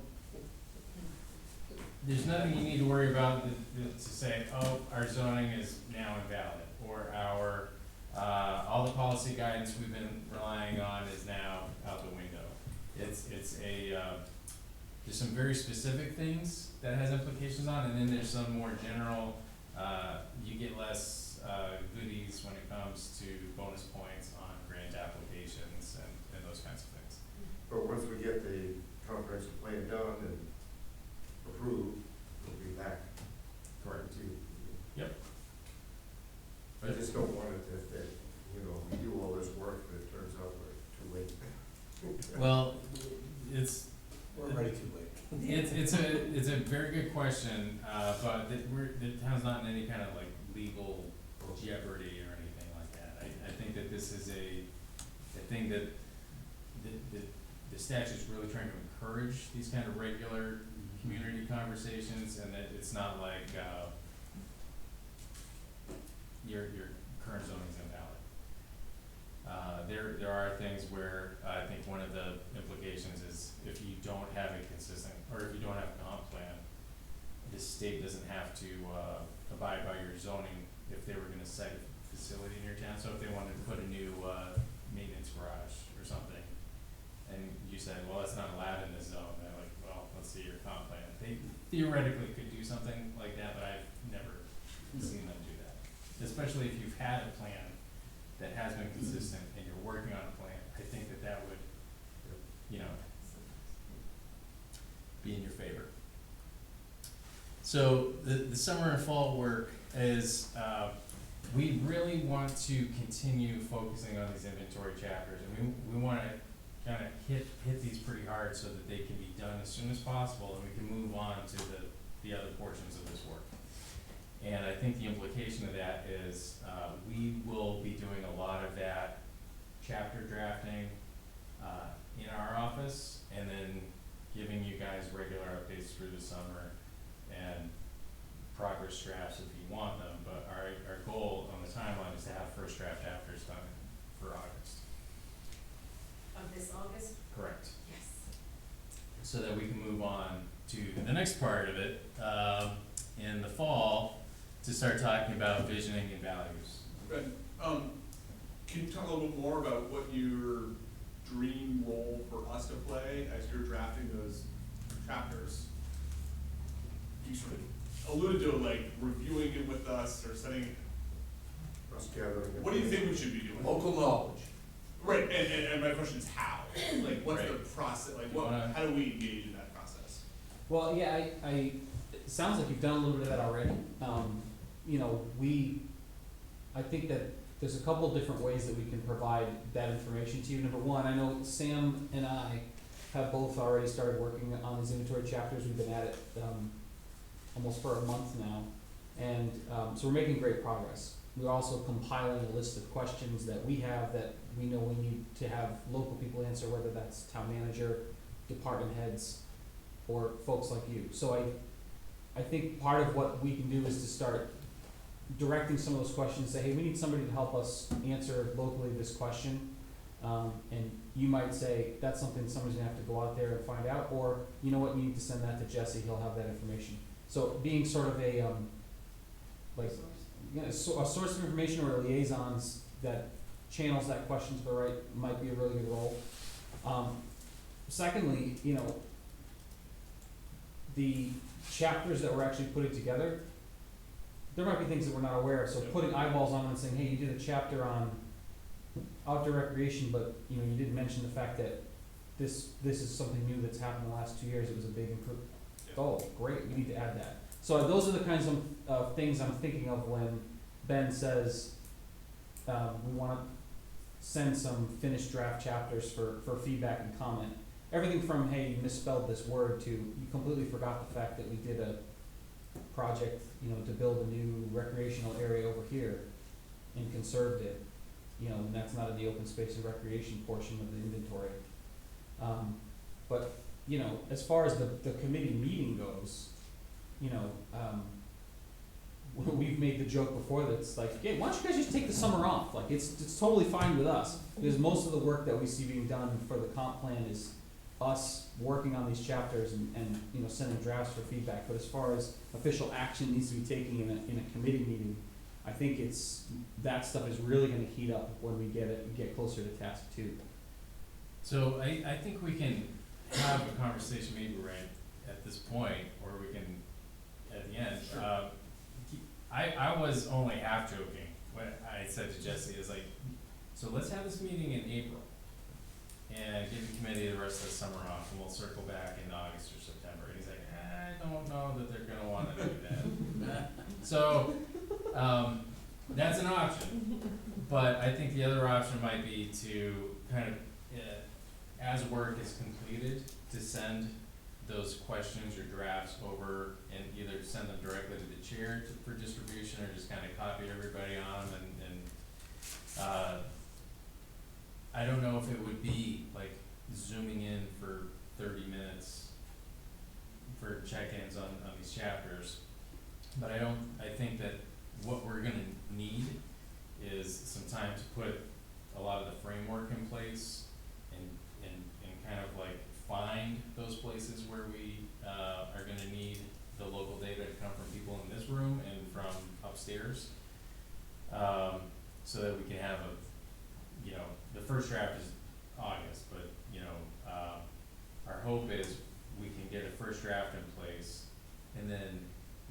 you need to worry about to say, oh, our zoning is now invalid, or our, all the policy guidance we've been relying on is now out the window. There's some very specific things that has implications on, and then there's some more general, you get less, goodies when it comes to bonus points on grant applications and those kinds of things. But once we get the comprehensive plan done and approved, we'll be back. Correct. To you. Yep. I just don't want it that, you know, we do all this work, but it turns out we're too late. Well, We're already too late. it's a very good question, but the town's not in any kind of like legal jeopardy or anything like that. I think that this is a thing that the statute's really trying to encourage these kind of regular community conversations, and that it's not like, your current zoning's invalid. There are things where I think one of the implications is if you don't have a consistent, or if you don't have a comp plan, the state doesn't have to, abide by your zoning if they were gonna site a facility in your town. So if they wanted to put a new, maintenance garage or something, and you said, well, that's not allowed in this zone, they're like, well, let's see your comp plan. They theoretically could do something like that, but I've never seen them do that. Especially if you've had a plan that has been consistent and you're working on a plan I think that that would, you know, be in your favor. So the summer and fall work is, we really want to continue focusing on these inventory chapters, and we wanna kinda hit these pretty hard so that they can be done as soon as possible, and we can move on to the other portions of this work. And I think the implication of that is, we will be doing a lot of that chapter drafting, in our office, and then giving you guys regular updates through the summer and progress drafts if you want them, but our goal on the timeline is to have first draft chapters done for August. Of this August? Correct. Yes. So that we can move on to the next part of it, in the fall, to start talking about visioning and values. Right, can you talk a little bit more about what your dream role for us to play as you're drafting those chapters? You sort of alluded to like reviewing it with us or setting, Us gathering. what do you think we should be doing? Local knowledge. Right, and my question is how? Like, what's the Right. process, like, You wanna- how do we engage in that process? Well, yeah, it sounds like you've done a little bit of that already. You know, I think that there's a couple different ways that we can provide that information to you. Number one, I know Sam and I have both already started working on these inventory chapters. We've been at it, almost for a month now. And, so we're making great progress. We're also compiling a list of questions that we have that we know we need to have local people answer, whether that's town manager, department heads, or folks like you. So I think part of what we can do is to start directing some of those questions, say, hey, we need somebody to help us answer locally this question. And you might say, that's something somebody's gonna have to go out there and find out, or, you know what, you need to send that to Jesse, he'll have that information. So being sort of a, like, yeah, a source of information or liaisons that channels that question to the right might be a really good role. Secondly, you know, the chapters that we're actually putting together, there might be things that we're not aware of, so putting eyeballs on them and saying, hey, you did a chapter on outdoor recreation, but, you know, you didn't mention the fact that this is something new that's happened in the last 2 years, it was a big improvement. Oh, great, we need to add that. So those are the kinds of things I'm thinking of when Ben says, we wanna send some finished draft chapters for feedback and comment. Everything from, hey, you misspelled this word, to you completely forgot the fact that we did a project, you know, to build a new recreational area over here and conserved it, you know, and that's not in the open space and recreation portion of the inventory. But, you know, as far as the committee meeting goes, you know, we've made the joke before that's like, yeah, why don't you guys just take the summer off? Like, it's totally fine with us, because most of the work that we see being done for the comp plan is us working on these chapters and, you know, sending drafts for feedback. But as far as official action needs to be taken in a committee meeting, I think that stuff is really gonna heat up when we get closer to task 2. So I think we can have a conversation maybe right at this point, or we can, at the end. Sure. I was only half joking when I said to Jesse, is like, so let's have this meeting in April and give the committee the rest of the summer off, and we'll circle back in August or September. And he's like, I don't know that they're gonna wanna do that. So, that's an option. But I think the other option might be to kind of, as work is completed, to send those questions or drafts over and either send them directly to the chair for distribution, or just kind of copy everybody on them and I don't know if it would be like zooming in for 30 minutes for check-ins on these chapters, but I think that what we're gonna need is some time to put a lot of the framework in place and kind of like find those places where we are gonna need the local data to come from people in this room and from upstairs, so that we can have you know, the first draft is August, but, you know, our hope is we can get a first draft in place and then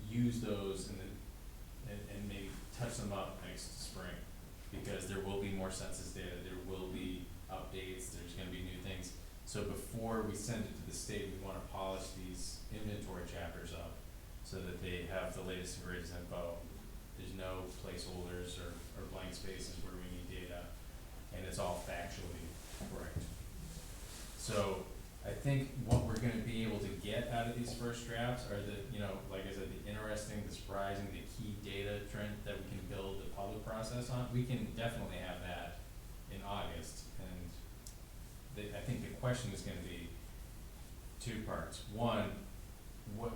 use those and maybe touch them up next spring, because there will be more census data, there will be updates, there's gonna be new things. So before we send it to the state, we wanna polish these inventory chapters up so that they have the latest and greatest info. There's no placeholders or blank spaces where we need data, and it's all factually correct. So I think what we're gonna be able to get out of these first drafts are the, you know, like I said, the interesting, the surprising, the key data trend that we can build the public process on. We can definitely have that in August, and I think the question is gonna be two parts. One, what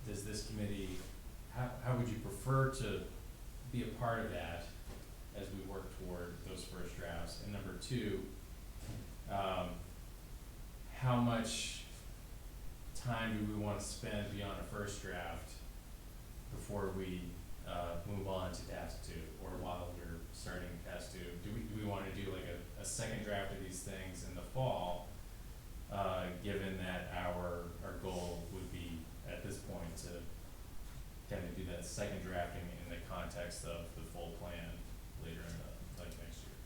does this committee, how would you prefer to be a part of that as we work toward those first drafts? And number two, how much time do we wanna spend beyond a first draft before we, move on to task two, or while we're starting task two? Do we wanna do like a second draft of these things in the fall, given that our goal would be, at this point, to kind of do that second drafting in the context of the full plan later in the, like, next year?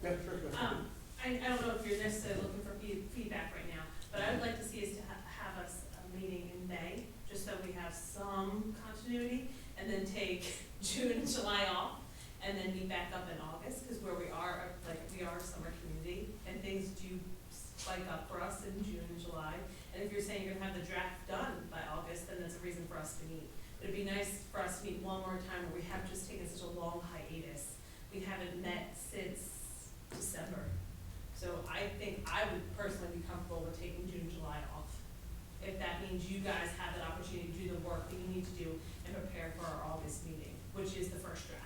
Yeah, sure, go ahead. I don't know if you're necessarily looking for feedback right now, but I would like to see us to have us a meeting in May, just so we have some continuity, and then take June and July off, and then meet back up in August, because where we are, like, we are a summer community, and things do spike up for us in June and July. And if you're saying you're gonna have the draft done by August, then that's a reason for us to meet. But it'd be nice for us to meet one more time, where we have just taken such a long hiatus. We haven't met since December. So I think I would personally be comfortable with taking June, July off. If that means you guys have the opportunity to do the work that you need to do and prepare for our August meeting, which is the first draft.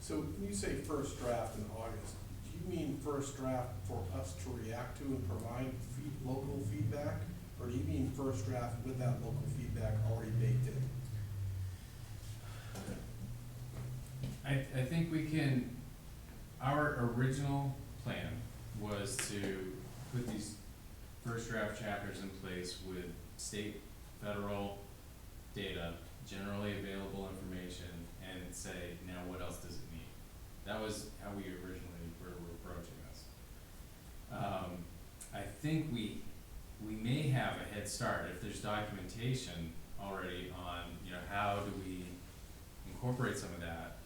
So when you say first draft in August, do you mean first draft for us to react to and provide local feedback? Or do you mean first draft with that local feedback already baked in? I think we can, our original plan was to put these first draft chapters in place with state, federal data, generally available information, and say, now what else does it need? That was how we originally were approaching this. I think we may have a head start if there's documentation already on, you know, how do we incorporate some of that.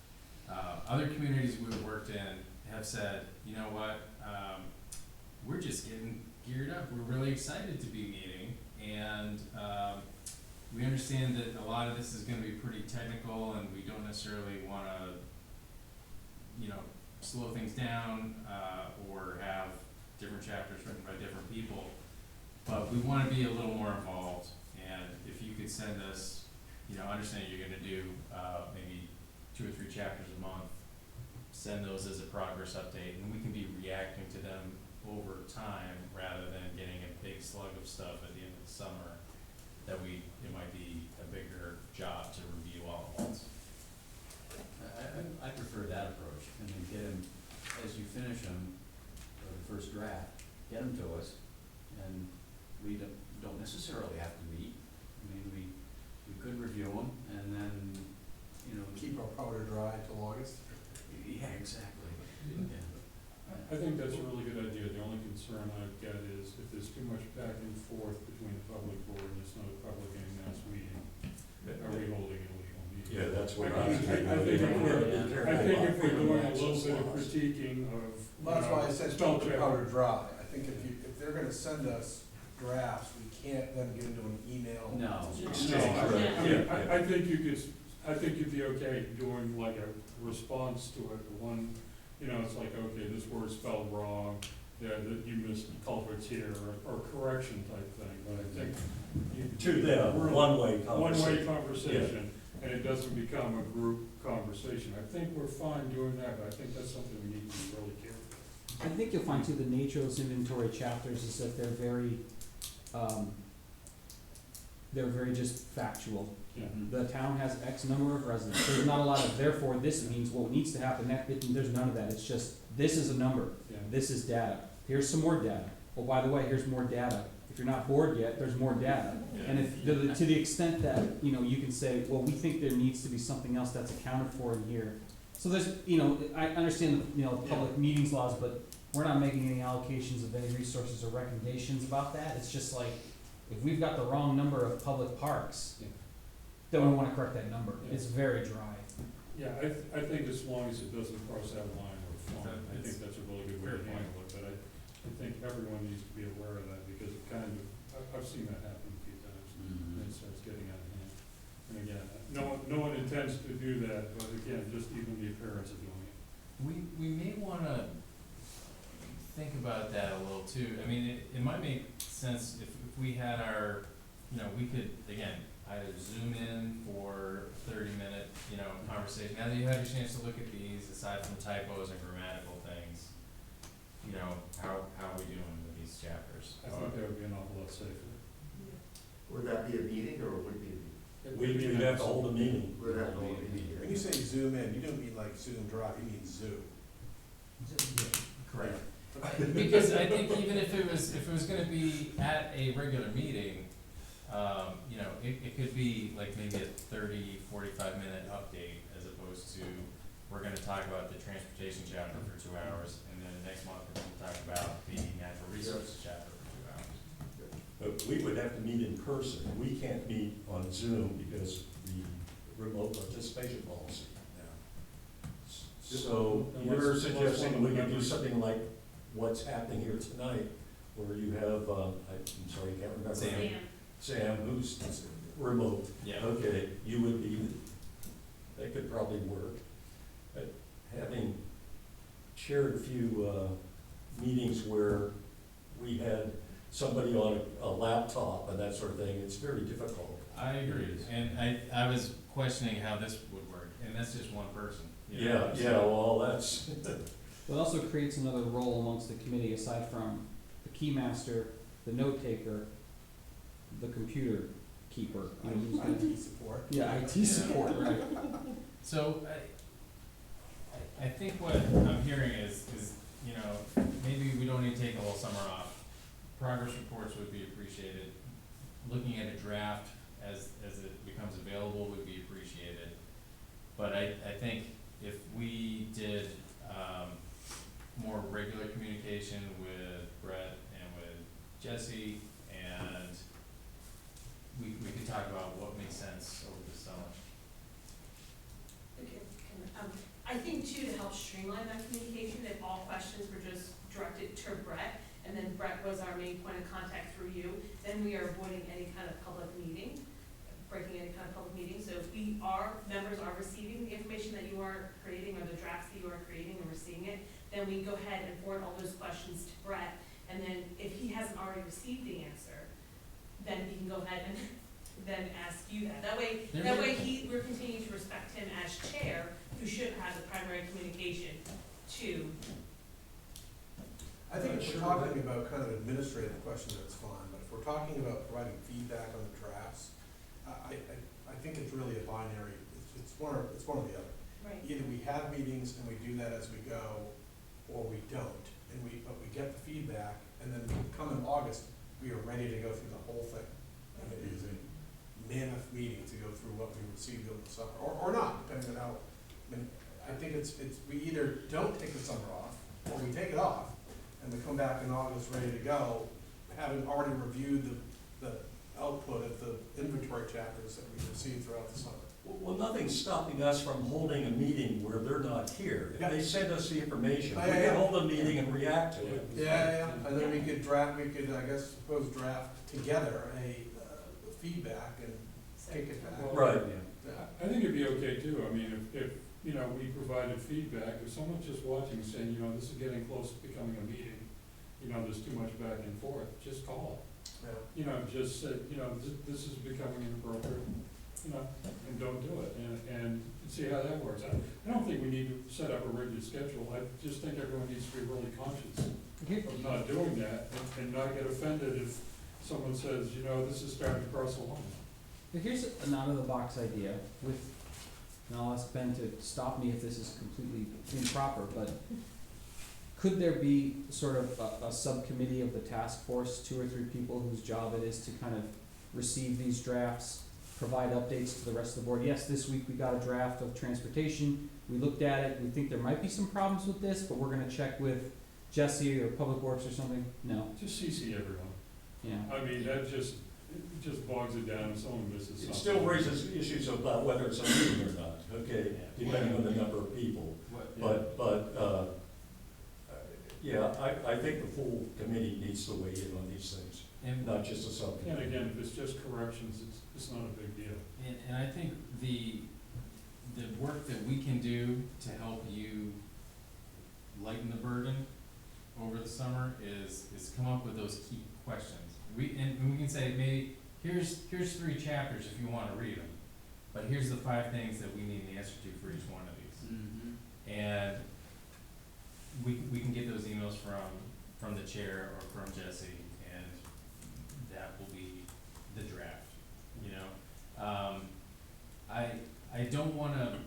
Other communities we've worked in have said, you know what, we're just getting geared up, we're really excited to be meeting, and we understand that a lot of this is gonna be pretty technical, and we don't necessarily wanna, you know, slow things down, or have different chapters written by different people, but we wanna be a little more involved, and if you could send us, you know, understand you're gonna do, maybe 2 or 3 chapters a month, send those as a progress update, and we can be reacting to them over time, rather than getting a big slug of stuff at the end of the summer, that it might be a bigger job to review all at once. I prefer that approach, and then get them, as you finish them, or the first draft, get them to us, and we don't necessarily have to meet. I mean, we could review them, and then, you know. Keep our powder dry till August? Yeah, exactly. Yeah. I think that's a really good idea. The only concern I've got is if there's too much back and forth between the public board and it's not a public and mass meeting, are we holding a legal meeting? Yeah, that's what I I was think thinking. if we're doing a little bit of critiquing of, Well, that's why I said spell keep the check. powder dry. I think if they're gonna send us drafts, we can't then get into an email. No. I think you'd be okay doing like a response to it, one, you know, it's like, okay, this word spelled wrong, yeah, that you missed culverts here, or correction type thing, but I think. To them, one-way conversation. One-way conversation, and it doesn't become a group conversation. I think we're fine doing that, but I think that's something we need to be really careful. I think you'll find too, the nature of those inventory chapters is that they're very just factual. Yeah. The town has X number of residents, there's not a lot of, therefore this means what needs to happen, there's none of that, it's just, this is a number, Yeah. this is data, here's some more data, oh, by the way, here's more data, if you're not bored yet, there's more data. And if, to the extent that, you know, you can say, well, we think there needs to be something else that's accounted for in here, So there's, I understand, public meetings laws, but we're not making any allocations of any resources or recommendations about that. It's just like, if we've got the wrong number of public parks, Yeah. then we wanna correct that number. Yeah. It's very dry. Yeah, I think as long as it doesn't cross that line, we're fine. I think that's a really good way to Fair point. handle it, but I think everyone needs to be aware of that, because it kind of, I've seen that happen a few times, and it starts getting out of hand. And again, no one intends to do that, but again, just even the appearance of doing it. We may wanna think about that a little too. I mean, it might make sense if we had our, we could, again, either zoom in for 30-minute, conversation. Now that you had a chance to look at these, aside from typos and grammatical things, how are we doing with these chapters? I think that would be an awful lot safer. Would that be a meeting, or would it be a meeting? We'd have to hold a meeting. We'd have to hold a meeting. When you say zoom in, you don't mean like Zoom Drive, you mean Zoom. Correct. Because I think even if it was gonna be at a regular meeting, it could be like maybe a 30, 45-minute update, as opposed to, we're gonna talk about the transportation chapter for 2 hours, and then next month we're gonna talk about the natural resources chapter for 2 hours. But we would have to meet in person. We can't meet on Zoom because the remote participation policy. So you're suggesting we could do something like what's happening here tonight, where you have, I'm sorry, I can't remember. Sam. her name. Sam, who's remote. Yeah. Okay, you would be, that could probably work. But having chaired a few meetings where we had somebody on a laptop and that sort of thing, it's very difficult. I agree, and I was questioning how this would work, and that's just one person. Yeah, well, that's, It also creates another role amongst the committee, aside from the keymaster, the note taker, the computer keeper. Who's gonna- IT support. Yeah, IT support, right. So, I think what I'm hearing is, maybe we don't need to take the whole summer off. Progress reports would be appreciated. Looking at a draft as it becomes available would be appreciated. But I think if we did, more regular communication with Brett and with Jesse, and we could talk about what makes sense over the summer. Okay, I think too, to help streamline that communication, if all questions were just directed to Brett, and then Brett was our main point of contact through you, then we are avoiding any kind of public meeting, breaking any kind of public meeting. So if members are receiving the information that you are creating, or the drafts that you are creating, and we're seeing it, then we go ahead and forward all those questions to Brett, and then if he hasn't already received the answer, then he can go ahead and then ask you that. That way we're continuing to respect him as chair, who should have the primary communication to. I think if we're talking about kind of administrative questions, that's fine, but if we're talking about providing feedback on the drafts, I think it's really a binary, it's one or the other. Right. Either we have meetings and we do that as we go, or we don't, but we get the feedback, and then come in August, we are ready to go through the whole thing. And it is a mammoth meeting to go through what we received over the summer, or not, depending on how, I think we either don't take the summer off, or we take it off, and we come back in August ready to go, having already reviewed the output of the inventory chapters that we received throughout the summer. well, nothing's stopping us from holding a meeting where they're not here. If they send us the information, we can hold a meeting and react to it. Yeah, and then we could, I guess, draft together a feedback and take it back. Right. I think it'd be okay too. I mean, if we provided feedback, if someone's just watching saying, this is getting close to becoming a meeting, there's too much back and forth, just call. Yeah. Just say, this is becoming inappropriate, and don't do it, and see how that works. I don't think we need to set up a rigid schedule. I just think everyone needs to be really conscious of not doing that, and not get offended if someone says, this is starting to cross the line. But here's an out-of-the-box idea and I'll ask Ben to stop me if this is completely improper, but could there be sort of a subcommittee of the task force, 2 or 3 people whose job it is to kind of receive these drafts, provide updates to the rest of the board. Yes, this week we got a draft of transportation, we looked at it, we think there might be some problems with this, but we're gonna check with Jesse or Public Works or something. No, Just CC everyone. yeah. I mean, it just bogs it down if someone misses something. It still raises issues about whether it's a meeting or not, okay, depending on the number of people. Yeah, I think the full committee needs to weigh in on these things, And, not just a And subcommittee. again, if it's just corrections, it's not a big deal. and I think the work that we can do to help you lighten the burden over the summer is come up with those key questions. We can say, maybe, here's 3 chapters if you wanna read them, but here's the 5 things that we need an answer to for each one of these. Mm-hmm. And we can get those emails from the chair or from Jesse, and that will be the draft, you know? I don't wanna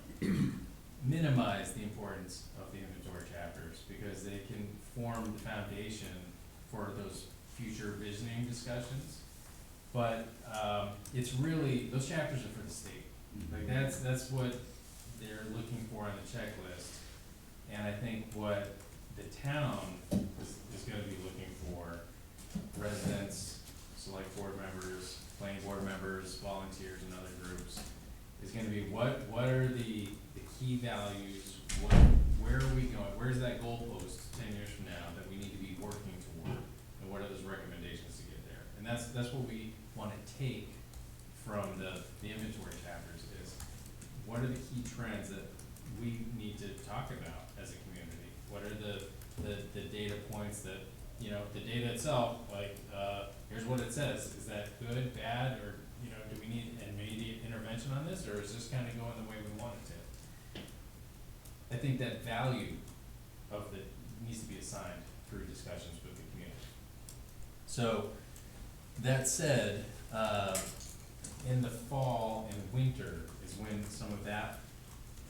minimize the importance of the inventory chapters, because they can form the foundation for those future visioning discussions. But, it's really, those chapters are for the state. Like, that's what they're looking for on the checklist. And I think what the town is gonna be looking for, residents, select board members, planning board members, volunteers and other groups, is gonna be what are the key values, where are we going, where's that goalpost 10 years from now that we need to be working toward, and what are those recommendations to get there? And that's what we wanna take from the inventory chapters, is what are the key trends that we need to talk about as a community? What are the data points that, you know, the data itself, like, here's what it says, is that good, bad, or, you know, do we need an immediate intervention on this, or is this kinda going the way we want it to? I think that value of the, needs to be assigned through discussions with the community. So, that said, in the fall and winter is when some of that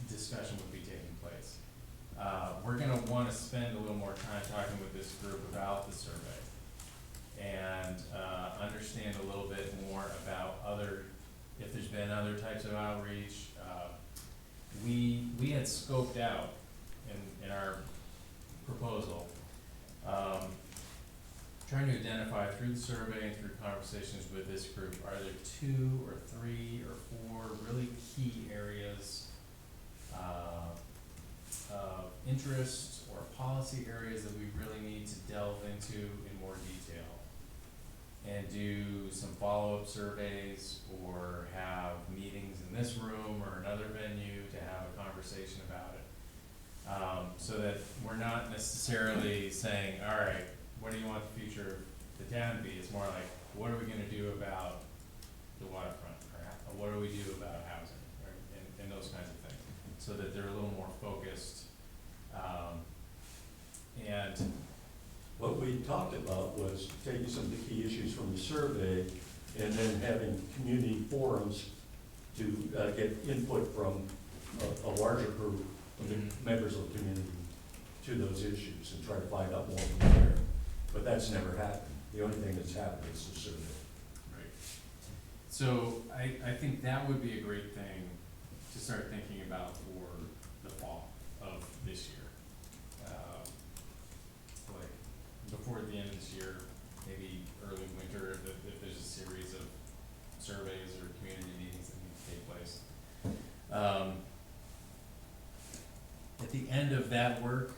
discussion will be taking place. We're gonna wanna spend a little more time talking with this group about the survey, and understand a little bit more about if there's been other types of outreach. We had scoped out in our proposal, trying to identify through the survey and through conversations with this group, are there 2 or 3 or 4 really key areas of interest or policy areas that we really need to delve into in more detail, and do some follow-up surveys, or have meetings in this room or another venue to have a conversation about it. So that we're not necessarily saying, all right, what do you want the future of the town to be? It's more like, what are we gonna do about the waterfront, or what do we do about housing, or, and those kinds of things, so that they're a little more focused. And What we talked about was taking some of the key issues from the survey and then having community forums to get input from a larger group of the members of the community to those issues and try to find out more from there. But that's never happened. The only thing that's happened is the survey. Right. So I think that would be a great thing to start thinking about for the fall of this year. Like, before the end of this year, maybe early winter, if there's a series of surveys or community meetings that need to take place. At the end of that work,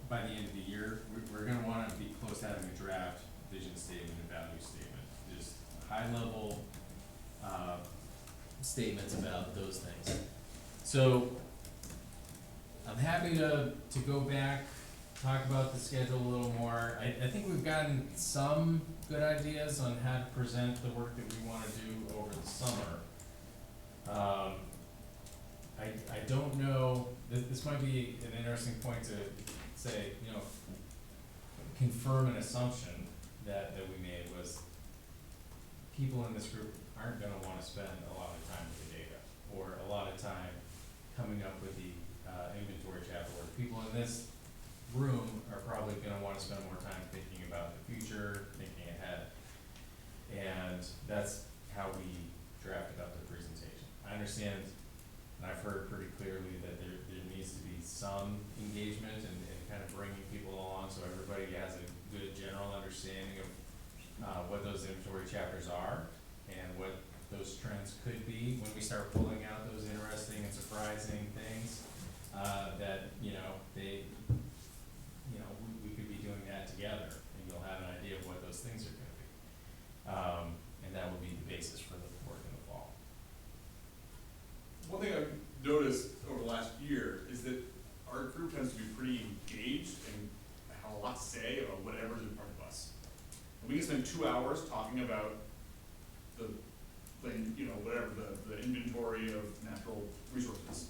by the end of the year, we're gonna wanna be close to having a draft vision statement and value statement, just high level, statements about those things. So, I'm happy to go back, talk about the schedule a little more. I think we've gotten some good ideas on how to present the work that we wanna do over the summer. I don't know, this might be an interesting point to say, you know, confirm an assumption that we made was people in this group aren't gonna wanna spend a lot of time with the data, or a lot of time coming up with the inventory chapter work. People in this room are probably gonna wanna spend more time thinking about the future, thinking ahead. And that's how we understand, and I've heard pretty clearly that there needs to be some engagement and kind of bringing people along so everybody has a good general understanding of what those inventory chapters are and what those trends could be when we start pulling out those interesting and surprising things, that, you know, we could be doing that together, and you'll have an idea of what those things are gonna be. And that will be the basis for the work in the fall. One thing I've noticed over the last year is that our group tends to be pretty engaged and have a lot to say about whatever's in front of us. And we can spend 2 hours talking about the thing, you know, whatever, the inventory of natural resources.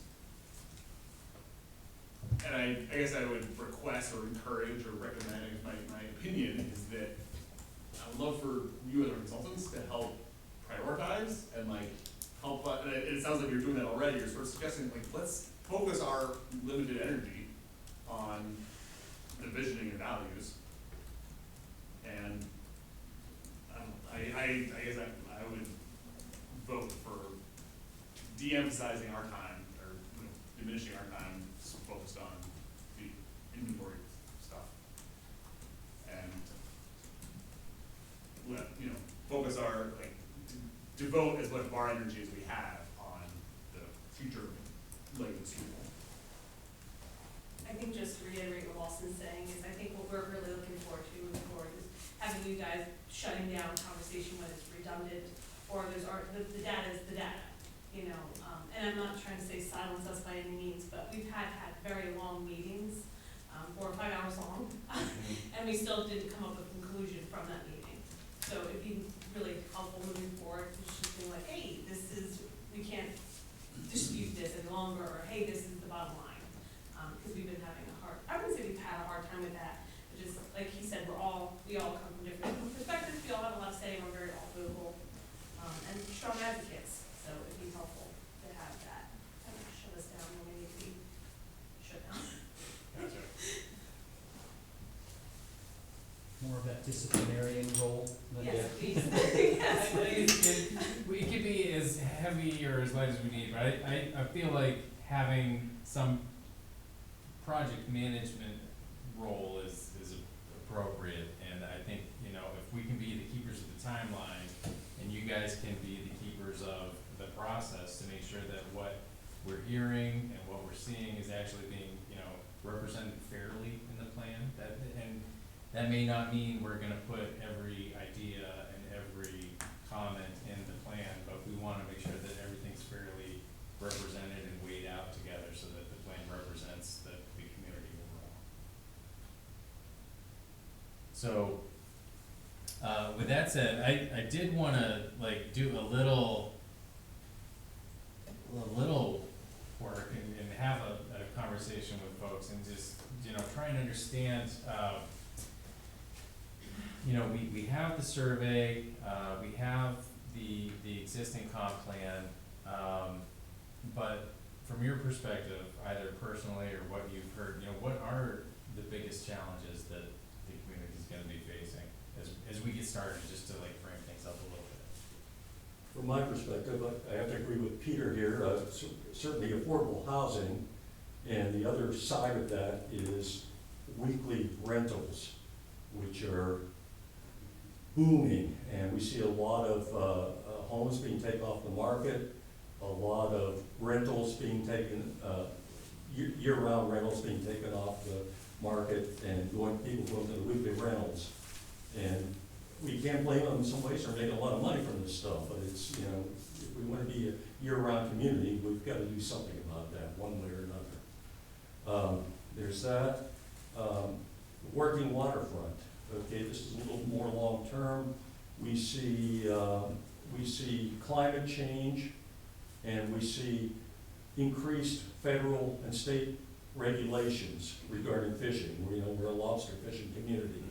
And I guess I would request or encourage or recommend, my opinion is that I would love for you as our consultants to help prioritize and like help, and it sounds like you're doing that already, you're sort of suggesting like, let's focus our limited energy on the visioning and values. And I guess I would vote for de-emphasizing our time, or diminishing our time focused on the inventory stuff. And let, focus our, devote as much of our energy as we have on the future leg of the school. I think just to reiterate what Lawson's saying is I think what we're really looking forward to moving forward is having you guys shutting down conversation when it's redundant, or the data is the data, and I'm not trying to say silence us by any means, but we've had very long meetings, 4 or 5 hours long, and we still didn't come up with a conclusion from that meeting. So it'd be really helpful moving forward, to just be like, hey, we can't dispute this any longer, or hey, this is the bottom line. Because we've been having I wouldn't say we've had a hard time with that, but just like he said, we all come from different perspectives, we all have a lot to say, we're very all political, and strong advocates, so it'd be helpful to have that kind of shut us down when we need to be shut down. Gotcha. More of that disciplinarian role than Yes, the. please. Yes, please. It could be as heavy or as light as we need, but I feel like having some project management role is appropriate, and I think, if we can be the keepers of the timeline, and you guys can be the keepers of the process to make sure that what we're hearing and what we're seeing is actually being, represented fairly in the plan, and that may not mean we're gonna put every idea and every comment in the plan, but we wanna make sure that everything's fairly represented and weighed out together so that the plan represents the community overall. So, with that said, I did wanna do a little work and have a conversation with folks and just, try and understand, we have the survey, we have the existing comp plan, but from your perspective, either personally or what you've heard, what are the biggest challenges that the community is gonna be facing as we get started, just to frame things up a little bit? From my perspective, I have to agree with Peter here, certainly affordable housing, and the other side of that is weekly rentals, which are booming, and we see a lot of homes being taken off the market, a lot of rentals being taken, year-round rentals being taken off the market, and people going to the weekly rentals. And we can't blame them in some ways, they're making a lot of money from this stuff, but it's, if we want to be a year-round community, we've got to do something about that, one way or another. There's that. Working waterfront. Okay, this is a little more long-term. We see climate change, and we see increased federal and state regulations regarding fishing. We're a lobster fishing community.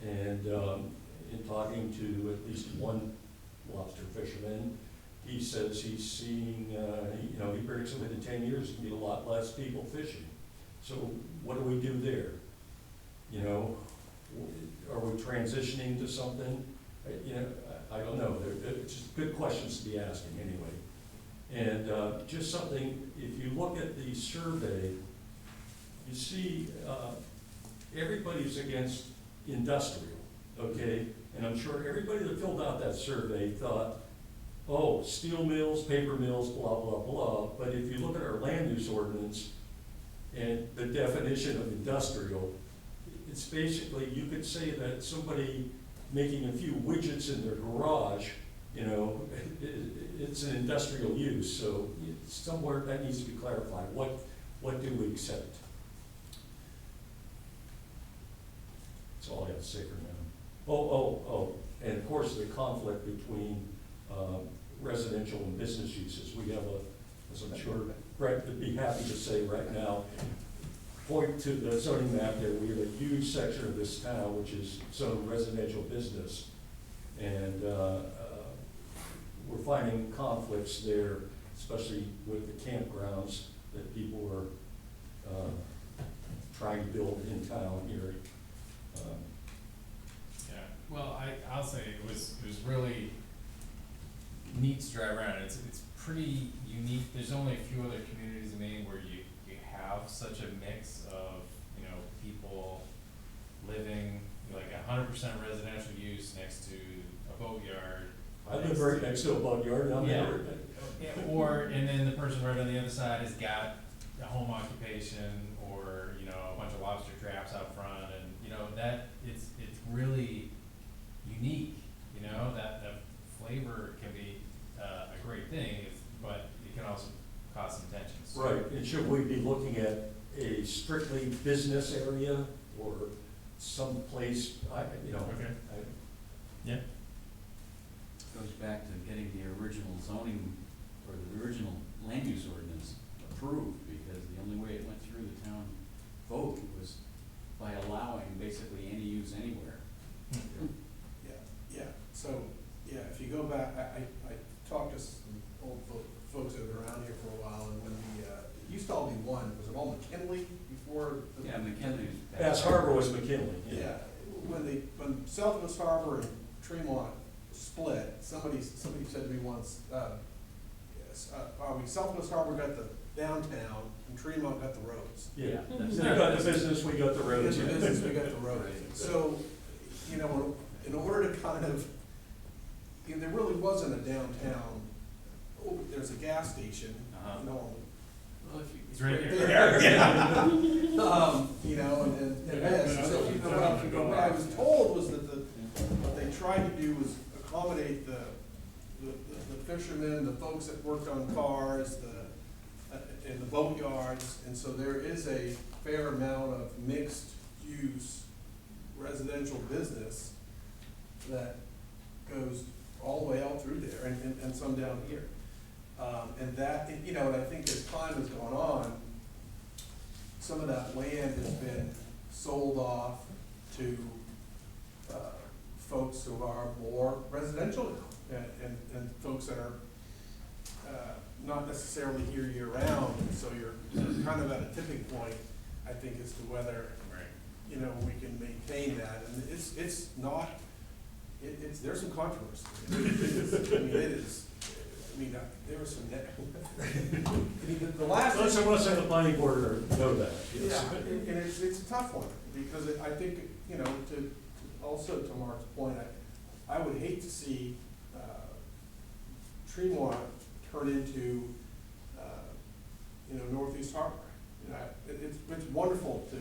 And in talking to at least one lobster fisherman, he says he's seeing, he predicts that within 10 years, there's going to be a lot less people fishing. So what do we do there? Are we transitioning to something? I don't know. It's just good questions to be asking anyway. And just something, if you look at the survey, you see everybody's against industrial, okay? And I'm sure everybody that filled out that survey thought, oh, steel mills, paper mills, blah, blah, blah. But if you look at our land use ordinance and the definition of industrial, it's basically, you could say that somebody making a few widgets in their garage, you know, it's an industrial use. So somewhere that needs to be clarified. What do we accept? That's all I have to say for now. Oh, and of course the conflict between residential and business uses. We have as I'm sure Brett would be happy to say right now, point to the zoning map there, we have a huge section of this town which is zoned residential business. And we're finding conflicts there, especially with the campgrounds that people are trying to build in town here. Yeah, well, I'll say it was really neat to drive around. It's pretty unique. There's only a few other communities in Maine where you have such a mix of, you know, people living like 100% residential use next to a boatyard. I live right next to a boatyard down there. Yeah, and then the person right on the other side has got a home occupation or, you know, a bunch of lobster traps out front, and, you know, that it's really unique, you know, that flavor can be a great thing, but it can also cause some tensions. Right, and should we be looking at a strictly business area or some place, you know? Okay. Yeah. Goes back to getting the original zoning or the original land use ordinance approved, because the only way it went through the town vote was by allowing basically any use anywhere. Yeah, so, yeah, if you go back, I talked to some old folks that have been around here for a while, and when it used to all be one, was it all McKinley before? Yeah, McKinley. Bass Harbor was McKinley. Yeah, when Southwest Harbor and Tremont split, somebody said to me once, Southwest Harbor got the downtown and Tremont got the roads. Yeah, That's they not- got the business, we got the roads. We got the business, we got the roads. Right. So, you know, in order to kind of, you know, there really wasn't a downtown, there's a gas station, you know. Well, if you- It's right here. Yeah. You know, and this, so, you know, what I was told was that what they tried to do was accommodate the fishermen, the folks that worked on cars, in the boatyards, and so there is a fair amount of mixed use residential business that goes all the way out through there and some down here. And that, you know, and I think as time has gone on, some of that land has been sold off to folks who are more residential now, and folks that are not necessarily here year round, and so you're kind of at a tipping point, I think, as to whether, you know, we can maintain that, and it's not, there's some controversy. I mean, it is, there was some, the last. Most of us on the planning board know that, yes. Yeah, and it's a tough one, because I think, you know, also to Mark's point, I would hate to see Tremont turn into, you know, Northeast Harbor. You know, it's wonderful to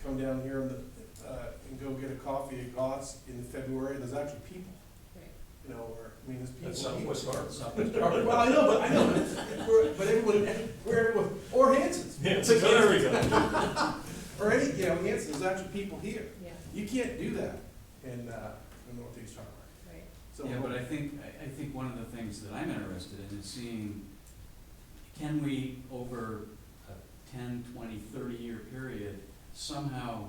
come down here and go get a coffee at Gott's in February, there's actually people. Right. You know, there's people. That's here. Southwest Harbor. Well, I know, but everyone, or Hanson's. Yeah, so there we go. Or any, you know, Hanson's, there's actually people here. Yeah, You can't do that in Northeast Harbor. right. So, Yeah, but I think one of the things that I'm interested in is seeing, can we, over a 10, 20, 30-year period, somehow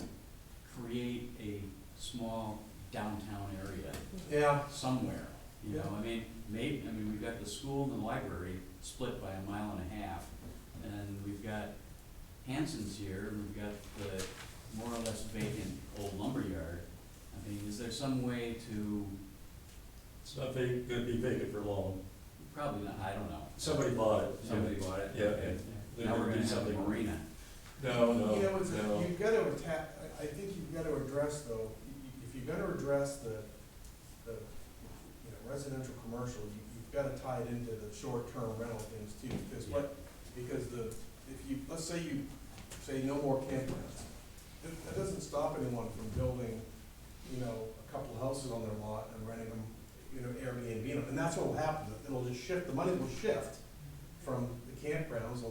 create a small downtown area yeah, somewhere? You know, I mean, we've got the school and the library split by 1.5 miles, and we've got Hanson's here, and we've got the more or less vacant old lumberyard. I mean, is there some way to, It's not gonna be vacant for long. Probably not, I don't know. Somebody bought it. Somebody bought it? Yeah. Okay. They Now we're did gonna have a something. marina. No, no, You know, it's, no. you've gotta attack, I think you've gotta address though, if you're gonna address the, you know, residential, commercial, you've gotta tie it into the short-term rental things too, because if you, let's say you say no more campgrounds, that doesn't stop anyone from building, you know, a couple houses on their lot and renting them, you know, Airbnb them, and that's what will happen, it'll just shift, the money will shift from the campgrounds,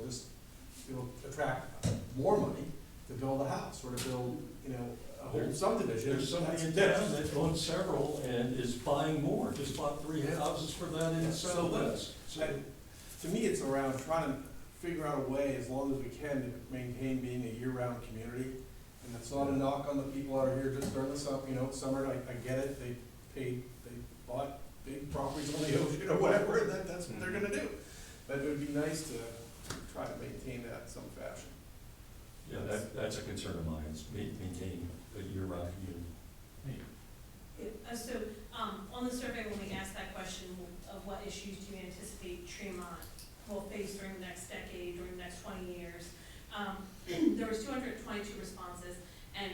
it'll attract more money to build a house, or to build, you know, a whole subdivision. There's somebody in town that owns several and is buying more, just bought 3 houses for that in Southwest. So, To me, it's around trying to figure out a way, as long as we can, to maintain being a year-round community. And it's not a knock on the people out here just during the summer, you know, summer, I get it, they bought big properties on the ocean or whatever, and that's what they're gonna do. But it would be nice to try to maintain that in some fashion. yeah, that's a concern of mine, is maintaining a year-round community. On the survey, when we asked that question of what issues do you anticipate Tremont will face during the next decade, during the next 20 years, there was 222 responses, and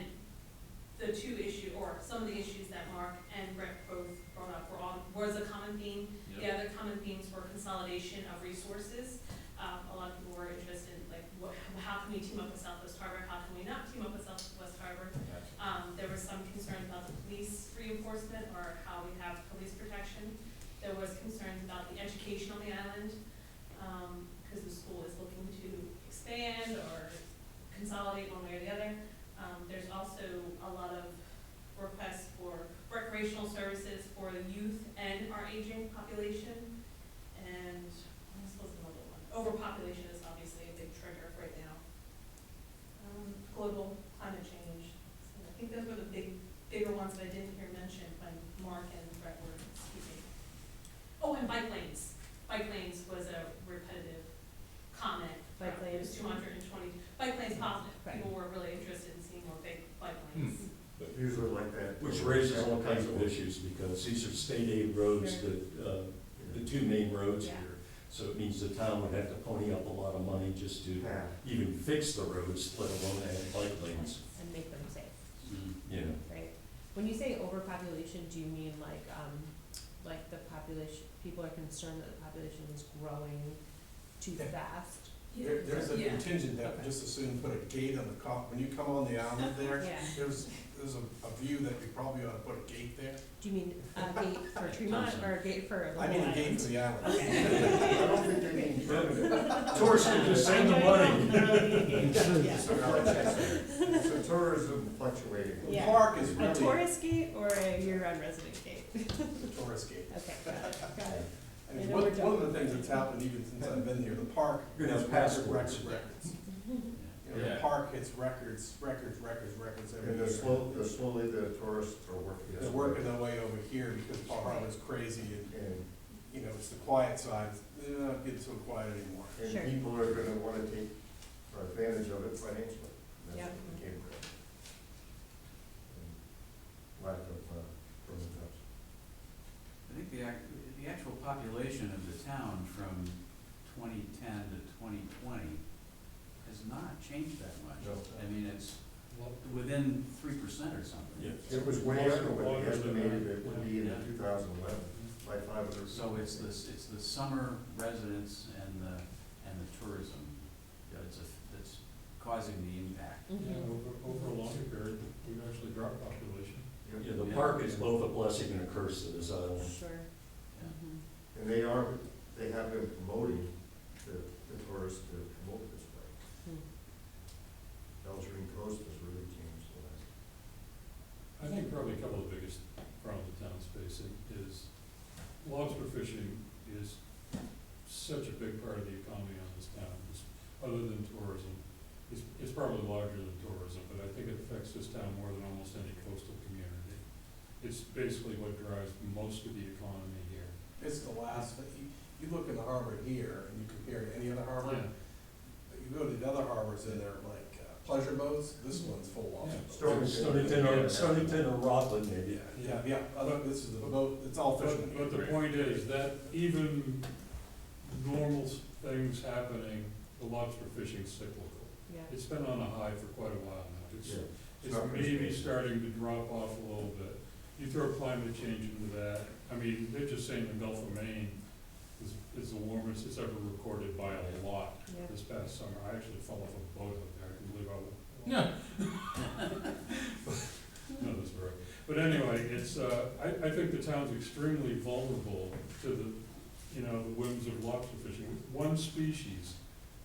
some of the issues that Mark and Brett both brought up was a common theme. Yep. The other common themes were consolidation of resources. A lot of people were interested in, like, how can we team up with Southwest Harbor? How can we not team up with Southwest Harbor? There was some concern about the police reinforcement, or how we have police protection. There was concerns about the education on the island, because the school is looking to expand or consolidate one way or the other. There's also a lot of requests for recreational services for the youth and our aging population. And I'm supposed to know the one. Overpopulation is obviously a big trigger right now. Global climate change. So I think those were the bigger ones that I didn't hear mentioned when Mark and Brett were speaking. Oh, and bike lanes. Bike lanes was a repetitive comment. Bike It was lanes. 220. Bike lanes positive. Right. People were really interested in seeing more bike lanes. But usually like that. Which raises all kinds of issues, because these are state aid roads Sure. that, the 2 main roads Yeah. here. So it means the town would have to pony up a lot of money just to Yeah. even fix the roads, let alone add bike lanes, And make them safe, you know. right? When you say overpopulation, do you mean like the population, people are concerned that the population is growing too Yeah. fast? There's a Yeah. contingent that would just as soon put a gate on the when you come on the island there, Yeah. there's a view that we probably ought to put a gate there. Do you mean a gate for Tremont or a gate for the I whole mean a gate island? for the island. Okay. I don't think they mean permanent. Tourists can just send the money. Yeah. So tourism fluctuating. The Yeah. park is A really tourist gate or a year-round resident gate? the tourist gate. Okay, got it. I mean, I know one we're of done. the things that's happened even since I've been here, the park You're gonna has have records. passports. You know, the Yeah. park hits records every And year. slowly the tourists are working. They're working their way over here because Paul Harbor's crazy and, And, you know, it's the quiet side, they're not getting so quiet anymore. Sure. and people are gonna wanna take advantage of it financially. That's Yep. what became the lack of, permanent jobs. I think the actual population of the town from 2010 to 2020 has not changed that much. No. I mean, it's within 3% or something. Yeah. It was way under what Longer they than estimated that. it would be in Yeah. 2011, by 500. So it's the summer residents and the tourism that's causing the impact. Yeah, Mhm. over a longer period, we've actually dropped population. Yep. Yeah, the park is both a blessing and a curse to this island. Sure. Yeah. Mhm. And they have been promoting the tourists to promote this way. Hmm. Belgian coast has really changed the last. I think probably a couple of the biggest problems the town's facing is lobster fishing is such a big part of the economy on this town, other than tourism. It's probably larger than tourism, but I think it affects this town more than almost any coastal community. It's basically what drives most of the economy here. It's the last, you look in the harbor here and you compare to any other harbor, Yeah. but you go to the other harbors and they're like pleasure boats, this one's full of. Stonington or Rockland maybe. Yeah, this is the boat, it's all fishing. But the point is that even normal things happening, the lobster fishing's cyclical. Yeah. It's been on a high for quite a while now. It's not maybe gonna stay. starting to drop off a little bit. You throw climate change into that, I mean, they're just saying the Gulf of Maine is the warmest it's ever recorded by a lot Yeah. this past summer. I actually fell off a boat up there, I can believe No. No, that's right. But anyway, it's, I think the town's extremely vulnerable to the, the whims of lobster fishing. One species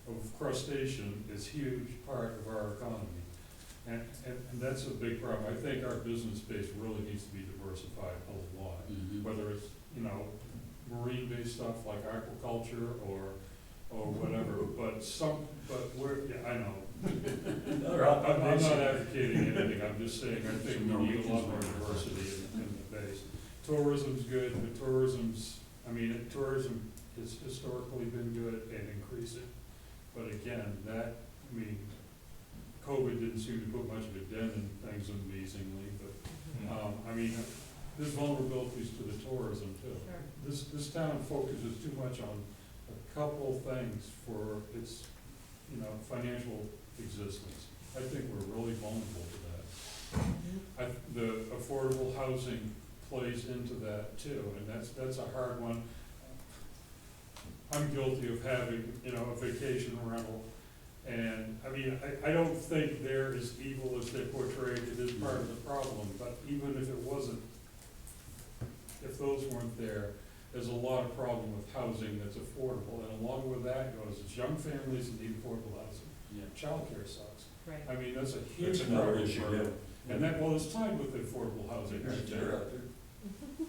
of crustacean is a huge part of our economy. And that's a big problem. I think our business base really needs to be diversified a lot, whether it's, marine-based stuff like aquaculture or whatever, but we're, yeah, I know. I'm not advocating anything, I'm just saying, I think we need a lot more diversity in the base. Tourism's good, but tourism has historically been good and increasing. But again, COVID didn't seem to put much of a dent in things amazingly, but, there's vulnerabilities to the tourism too. Sure. This town focuses too much on a couple things for its, financial existence. I think we're really vulnerable to that. The affordable housing plays into that too, and that's a hard one. I'm guilty of having, a vacation rental, and, I don't think they're as evil as they're portrayed. It is part of the problem, but even if it wasn't, if those weren't there, there's a lot of problem with housing that's affordable, and along with that goes, it's young families that need affordable housing. Yeah. Childcare sucks. Right. That's a That's huge another problem issue, for yeah. And that, it's tied with affordable housing right there.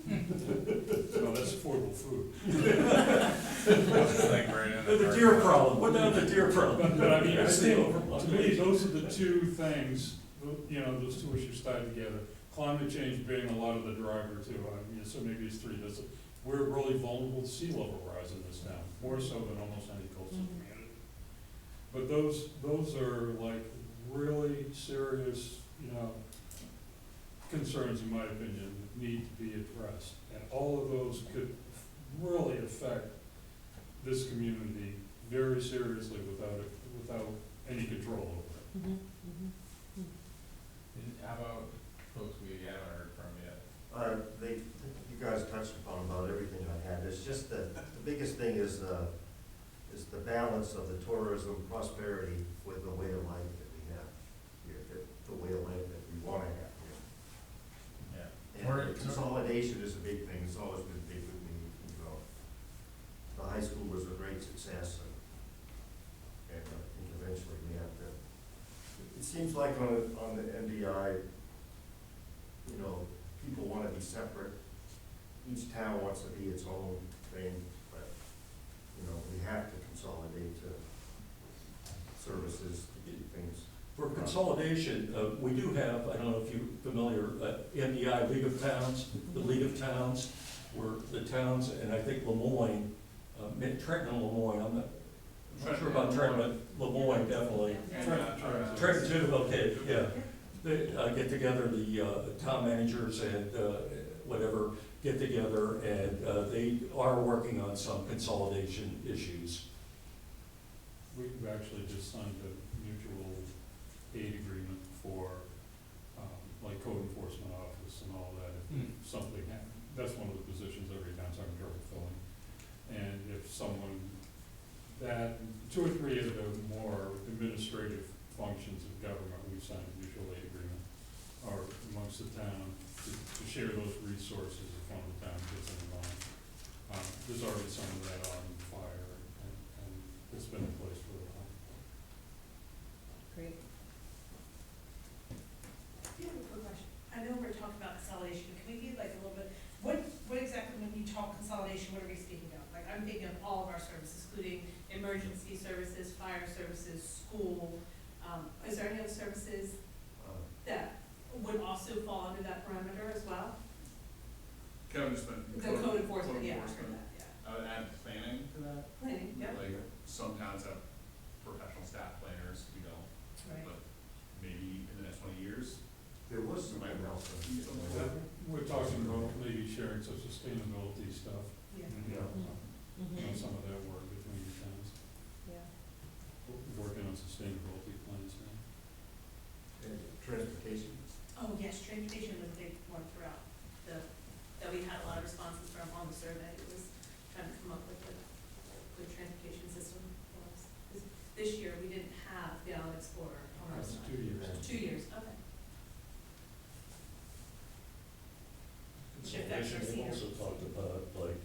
No, that's affordable food. It's like right in The parking deer lot. problem, what about the deer problem? But I That's the think, to overpopulation. me, those are the two things, those two issues tied together. Climate change being a lot of the driver too, so maybe it's three. We're really vulnerable to sea level rise in this town, more so than almost any coastal community. But those are like really serious, concerns, in my opinion, that need to be addressed. And all of those could really affect this community very seriously without any control over it. How about folks we haven't heard from yet? You guys touched upon about everything I had. It's just the biggest thing is the balance of the tourism prosperity with the way of life that we have here, the way of life that we want to have here. Yeah. And consolidation is a big thing. It's always been big with me. The high school was a great success, and I think eventually we have to. It seems like on the NDI, people want to be separate. Each town wants to be its own thing, but, we have to consolidate services, things. For consolidation, we do have, I don't know if you're familiar, MDI, League of Towns, the League of Towns, where the towns, and I think Lemoyne, Trenton and Lemoyne, I'm not sure about Trenton, but Lemoyne definitely. Trenton too, okay, yeah. They get together, the town managers and whatever, get together, and they are working on some consolidation issues. We've actually just signed a mutual aid agreement for, like code enforcement office and all that. If something happened, that's one of the positions every town's having trouble filling. And if someone, two or three of the more administrative functions of government, we've signed a mutual aid agreement, or amongst the town, to share those resources if one of the towns gets involved. There's already some of that on fire, and it's been in place for a while. Great. I have a quick question. I know we're talking about consolidation, but can we be like a little bit, what exactly, when you talk consolidation, what are we speaking of? Like, I'm thinking of all of our services, including emergency services, fire services, school. Is there any other services that would also fall under that parameter as well? Kevin just meant. The code enforcement, yeah, I heard that, yeah. I would add planning to that. Planning, yep. Like, some towns have professional staff planners, we don't, Right. but maybe in the next 20 years, There was something else. We're talking about maybe sharing some sustainability stuff, Yeah. Yeah. some of that work. major towns, Yeah. working on sustainability plans now. And transportation. Oh, yes, transportation was a big one throughout that we had a lot of responses from on the survey. It was trying to come up with a good transportation system for us. 'Cause this year, we didn't have the Island Explorer on our That's side. 2 years. 2 years, okay. Which affects our Consolidation, they've senior. also talked about like,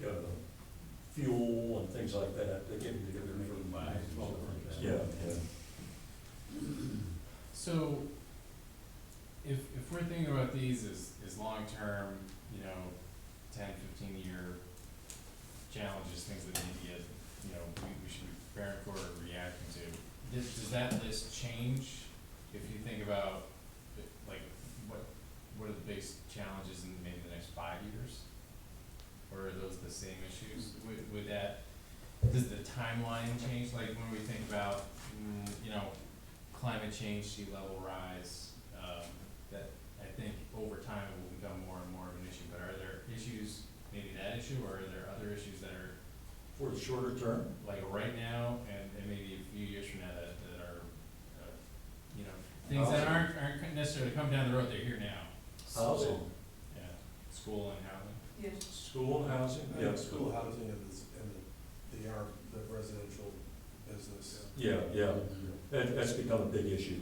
fuel and things like that, they're getting together Making for. buys and stuff like that. Yeah, yeah. So, if we're thinking about these as long-term, 10, 15-year challenges, things that need to get, we should be preparing for or reacting to, does that list change if you think about, like, what are the biggest challenges in maybe the next 5 years? Or are those the same issues? Would that, does the timeline change, like when we think about, climate change, sea level rise, that I think over time it will become more and more of an issue, but are there issues, maybe that issue, or are there other issues that are For the shorter term, like right now and maybe a few years from now that are, things that aren't necessarily coming down the road, they're here now? housing, Yeah, school and housing. Yeah. school and housing, I yeah. think school housing and the residential business. Yeah, yeah, that's become a big issue,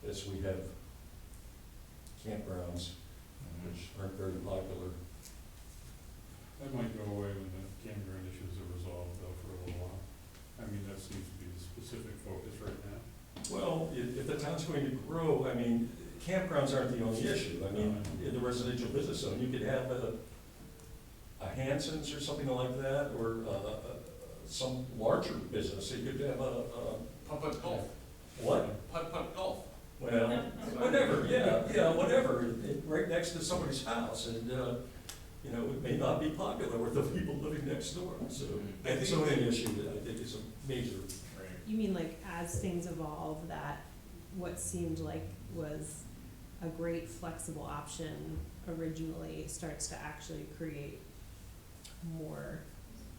as we have campgrounds, which aren't very popular. That might go away when the campground issues are resolved though for a little while. I mean, that seems to be the specific focus right now. Well, if the town's going to grow, I mean, campgrounds aren't the only issue. I mean, in the residential business zone, you could have a Hanson's or something like that, or some larger business. You could have Putt-putt golf, what? putt-putt golf. Well, whatever, yeah, whatever, right next to somebody's house, and, it may not be popular with the people living next door, so. I think- It's an issue that I think is a major. Right. You mean like as things evolve, that what seemed like was a great flexible option originally starts to actually create more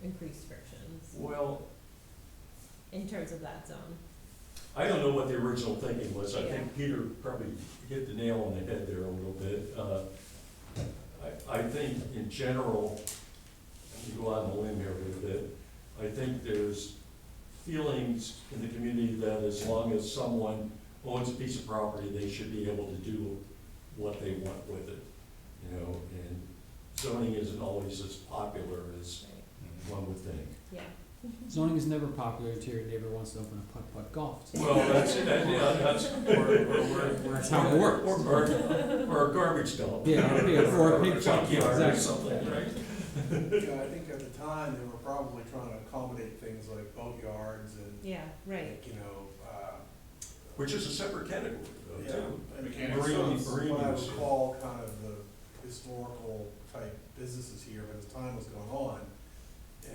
increased frictions Well, in terms of that zone? I don't know what the original thinking was. I Yeah. think Peter probably hit the nail on the head there a little bit. I think in general, let me go out on a limb here a little bit, I think there's feelings in the community that as long as someone owns a piece of property, they should be able to do what they want with it, and zoning isn't always as popular as Right, one would think. yeah. Zoning is never popular until your neighbor wants to open a putt-putt golf. Well, that's That's how it works. Or a garbage dump. Yeah, or a pig farm, junkyard or exactly. something, right? I think at the time, they were probably trying to accommodate things like boatyards and, Yeah, right. Which is a separate category, though, yeah. too. And Mechanics. Marine what I use. recall kind of the historical type businesses here, but as time was going on,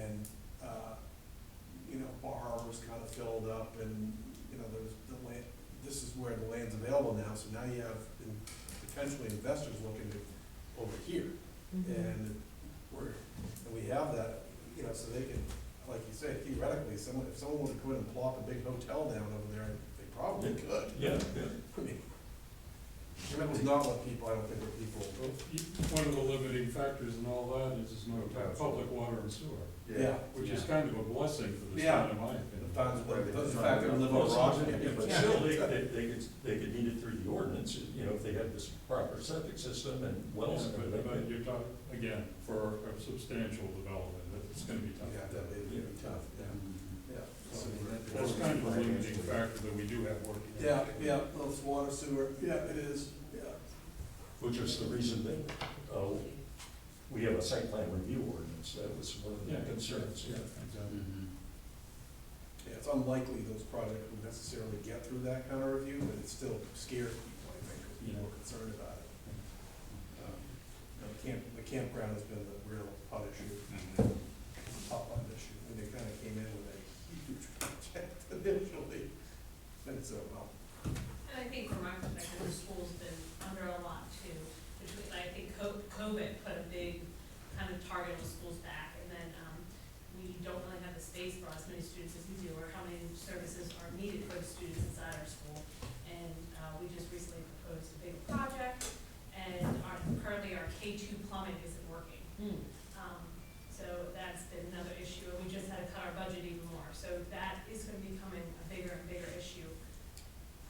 and, Bar Harbor's kind of filled up, and, there's the land, this is where the land's available now, so now you have potentially investors looking to, over here. Mhm. And we have that, so they can, like you say, theoretically, if someone were to come in and plop a big hotel down over there, they probably could. Yeah, I mean, that was not what people, I don't think what people. One of the limiting factors in all that is no public water and sewer, Yeah. which is kind of a blessing for this Yeah. town, in my The opinion. fact that we live Well, on it's a rock. not- but still, they could need it through the ordinance, if they had this proper septic system and wells and But everything. you're talking, again, for a substantial development, it's gonna be tough. Yeah, that would be tough, yeah. So that's kind of a limiting factor that we do have working. Yeah, well, it's water, sewer, yeah, it is, yeah. Which is the reason that, we have a site plan review ordinance, that was one of the Yeah. concerns, yeah. Exactly. Yeah, it's unlikely those projects would necessarily get through that kind of review, but it still scares people, I think, because people are concerned about it. The campground has been the real hot issue, hot button issue, when they kind of came in with a huge project initially, and so, well, And I think from our perspective, the school's been under a lot too, which was, I think COVID put a big kind of target on schools back, and then, we don't really have the space for as many students as we do, or how many services are needed for the students inside our school. And, we just recently proposed a big project, and currently our K-2 plumbing isn't working. So that's been another issue, and we just had to cut our budget even more, so that is gonna be becoming a bigger and bigger issue,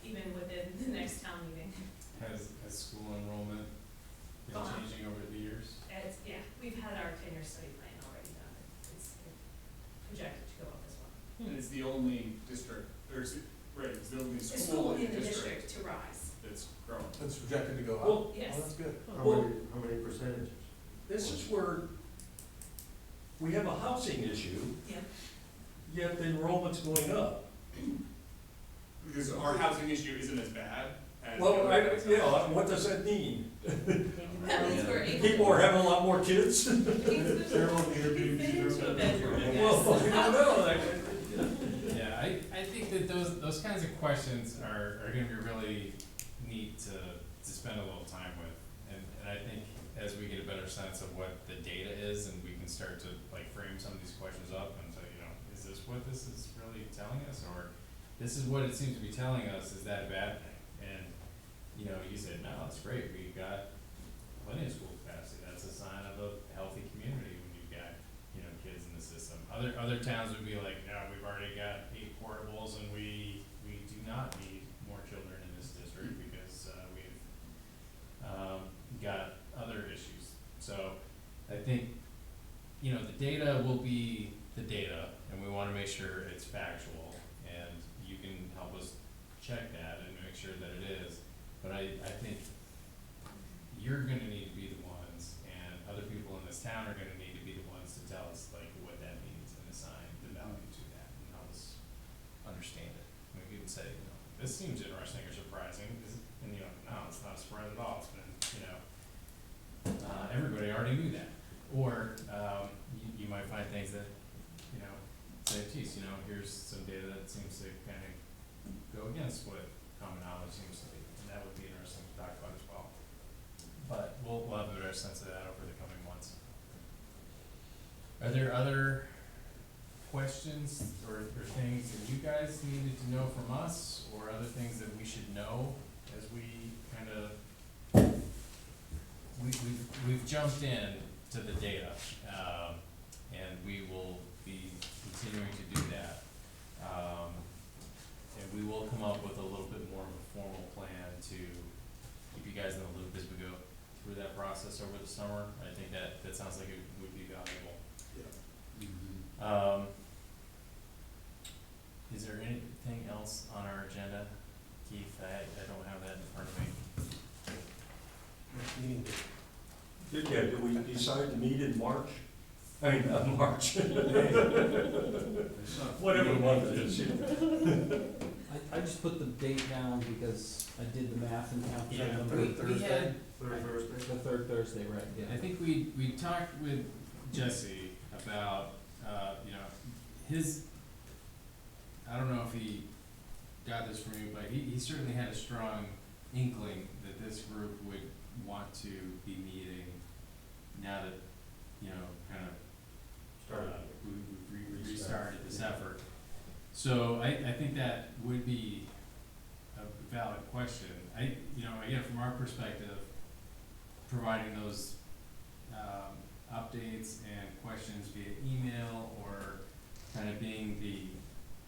even within the next town meeting. Has school enrollment been Gone up. changing over the years? It's, yeah, we've had our 10-year study plan already done, it's projected to go up as well. And it's the only district, or is it, right, it's the only The school in the district to rise, that's growing. It's projected to go up. Well, yes. Oh, that's good. How many percentages? this is where we have a housing issue, Yeah. yet the enrollment's going up. Because our housing issue isn't as bad as. Well, the other yeah, what does that mean? That means we're able. People are having a lot more kids? They're on Airbnb, Fit into a bedroom, I Well, guess. you don't know, Yeah, I think that those kinds of questions are gonna be really neat to spend a little time with. And I think as we get a better sense of what the data is, and we can start to like frame some of these questions up and say, you know, is this what this is really telling us? Or this is what it seems to be telling us, is that a bad thing? And, you know, you said, no, it's great, we've got plenty of school capacity, that's a sign of a healthy community when you've got, you know, kids in the system. Other towns would be like, no, we've already got 8 portables and we do not need more children in this district because, we've, got other issues. So I think, you know, the data will be the data, and we wanna make sure it's factual, and you can help us check that and make sure that it is. But I think you're gonna need to be the ones, and other people in this town are gonna need to be the ones to tell us like what that means and assign the value to that and help us understand it. I mean, we can say, you know, this seems interesting or surprising, and you know, no, it's not a surprise at all, it's been, you know, everybody already knew that. Or, you might find things that, you know, say, geez, you know, here's some data that seems to kind of go against what common knowledge seems to be, and that would be interesting to talk about as well. But we'll have a better sense of that over the coming months. Are there other questions or things that you guys needed to know from us, or other things that we should know as we kind of, we've jumped in to the data, and we will be continuing to do that. And we will come up with a little bit more of a formal plan to keep you guys in the loop as we go through that process over the summer. I think that sounds like it would be valuable. Is there anything else on our agenda? Keith, I don't have that in front of me. Next meeting. Did we decide to meet in March? I mean, March. Whatever month it is. I just put the date down because I did the math and counted Yeah, them. we had, Third Thursday? The third Thursday, right, yeah. I think we talked with Jesse about, you know, his, I don't know if he got this from you, but he certainly had a strong inkling that this group would want to be meeting now that, you know, kind of, we restarted this effort. So I think that would be a valid question. You know, again, from our perspective, providing those, updates and questions via email, or kind of being the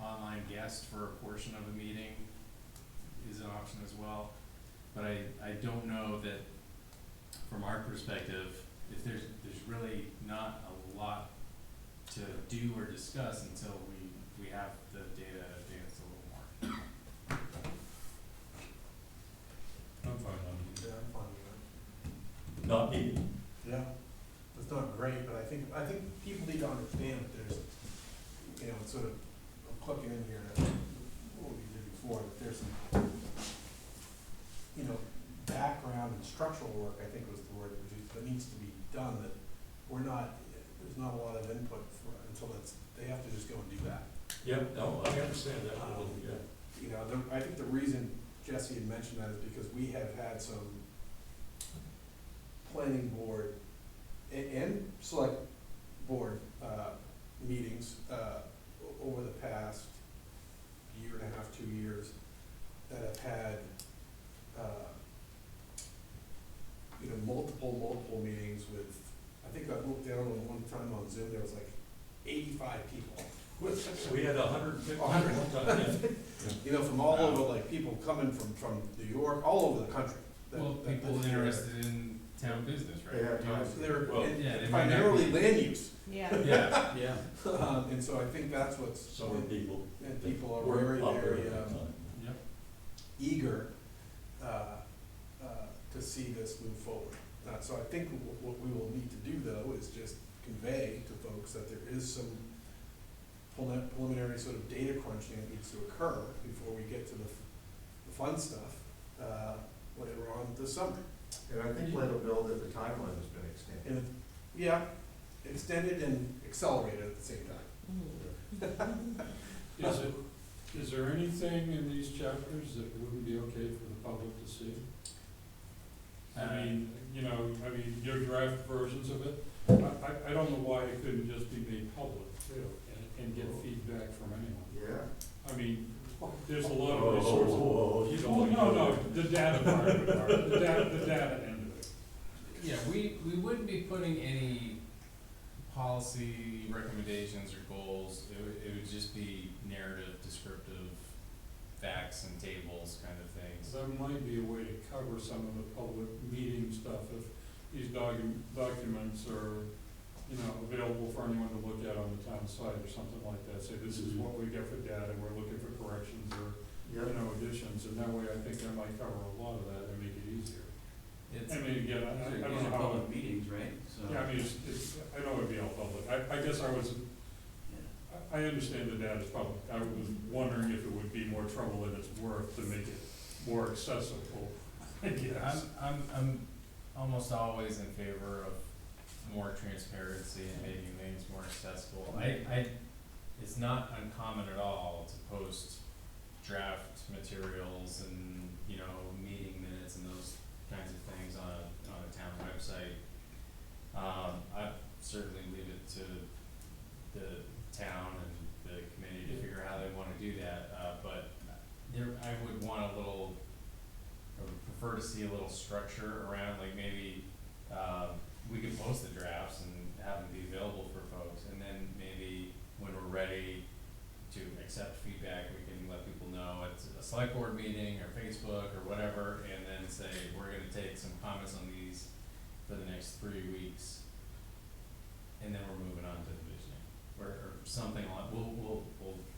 online guest for a portion of a meeting is an option as well. But I don't know that, from our perspective, if there's really not a lot to do or discuss until we have the data advanced a little more. I'm fine on Yeah, I'm fine with that. Not meeting. Yeah, it's not great, but I think people need to understand that there's, you know, sort of, I'm clicking in here to what we did before, that there's some, you know, background and structural work, I think was the word that needs to be done, that we're not, there's not a lot of input for, until they have to just go and do that. Yep, no, I understand that, yeah. You know, I think the reason Jesse had mentioned that is because we have had some planning board and select board, meetings Zoom, there was like 85 people. We had 150 100. one time. You know, from all over, like people coming from New York, all over the country. Well, people interested in town business, right? They have You know, time. They're Well, yeah, they might not primarily be- land use. Yeah. Yeah, Yeah. And so I think that's what's, Some people. and people are were very, up there very at that time. yep. eager to see this move forward. So I think what we will need to do though is just convey to folks that there is some preliminary sort of data crunching that needs to occur before we get to the fun stuff later on this summer. And I think let them know that the timeline has been extended. And, yeah, extended and accelerated at the same time. Is there anything in these chapters that wouldn't be okay for the public to see? I mean, you know, your draft versions of it, I don't know why it couldn't just be made public too, and get feedback from anyone. Yeah. I mean, there's a lot of resources. No, the data part of it, the data end of it. Yeah, we wouldn't be putting any policy recommendations or goals. It would just be narrative, descriptive, facts and tables kind of things. That might be a way to cover some of the public meeting stuff if these documents are, you know, available for anyone to look at on the town site or something like that. Say, this is what we get for data, we're looking for corrections or, you Yeah. know, additions, and that way I think that might cover a lot of that and make it easier. It's, I mean, again, I These don't are know how. public meetings, right? So. Yeah, I mean, I know it'd be all public. I guess I was, Yeah. I understand the data's public. I was wondering if it would be more trouble than it's worth to make it more accessible, I guess. I'm almost always in favor of more transparency and making things more accessible. It's not uncommon at all to post draft materials and, you know, meeting minutes and those kinds of things on a town website. I certainly leave it to the town and the committee to figure out how they wanna do that, but I would want a little, I would prefer to see a little structure around, like maybe, we could post the drafts and have them be available for folks, and then maybe when we're ready to accept feedback, we can let people know at a select board meeting or Facebook or whatever, and then say, we're gonna take some comments on these for the next 3 weeks, and then we're moving on to the visioning, or something like, we'll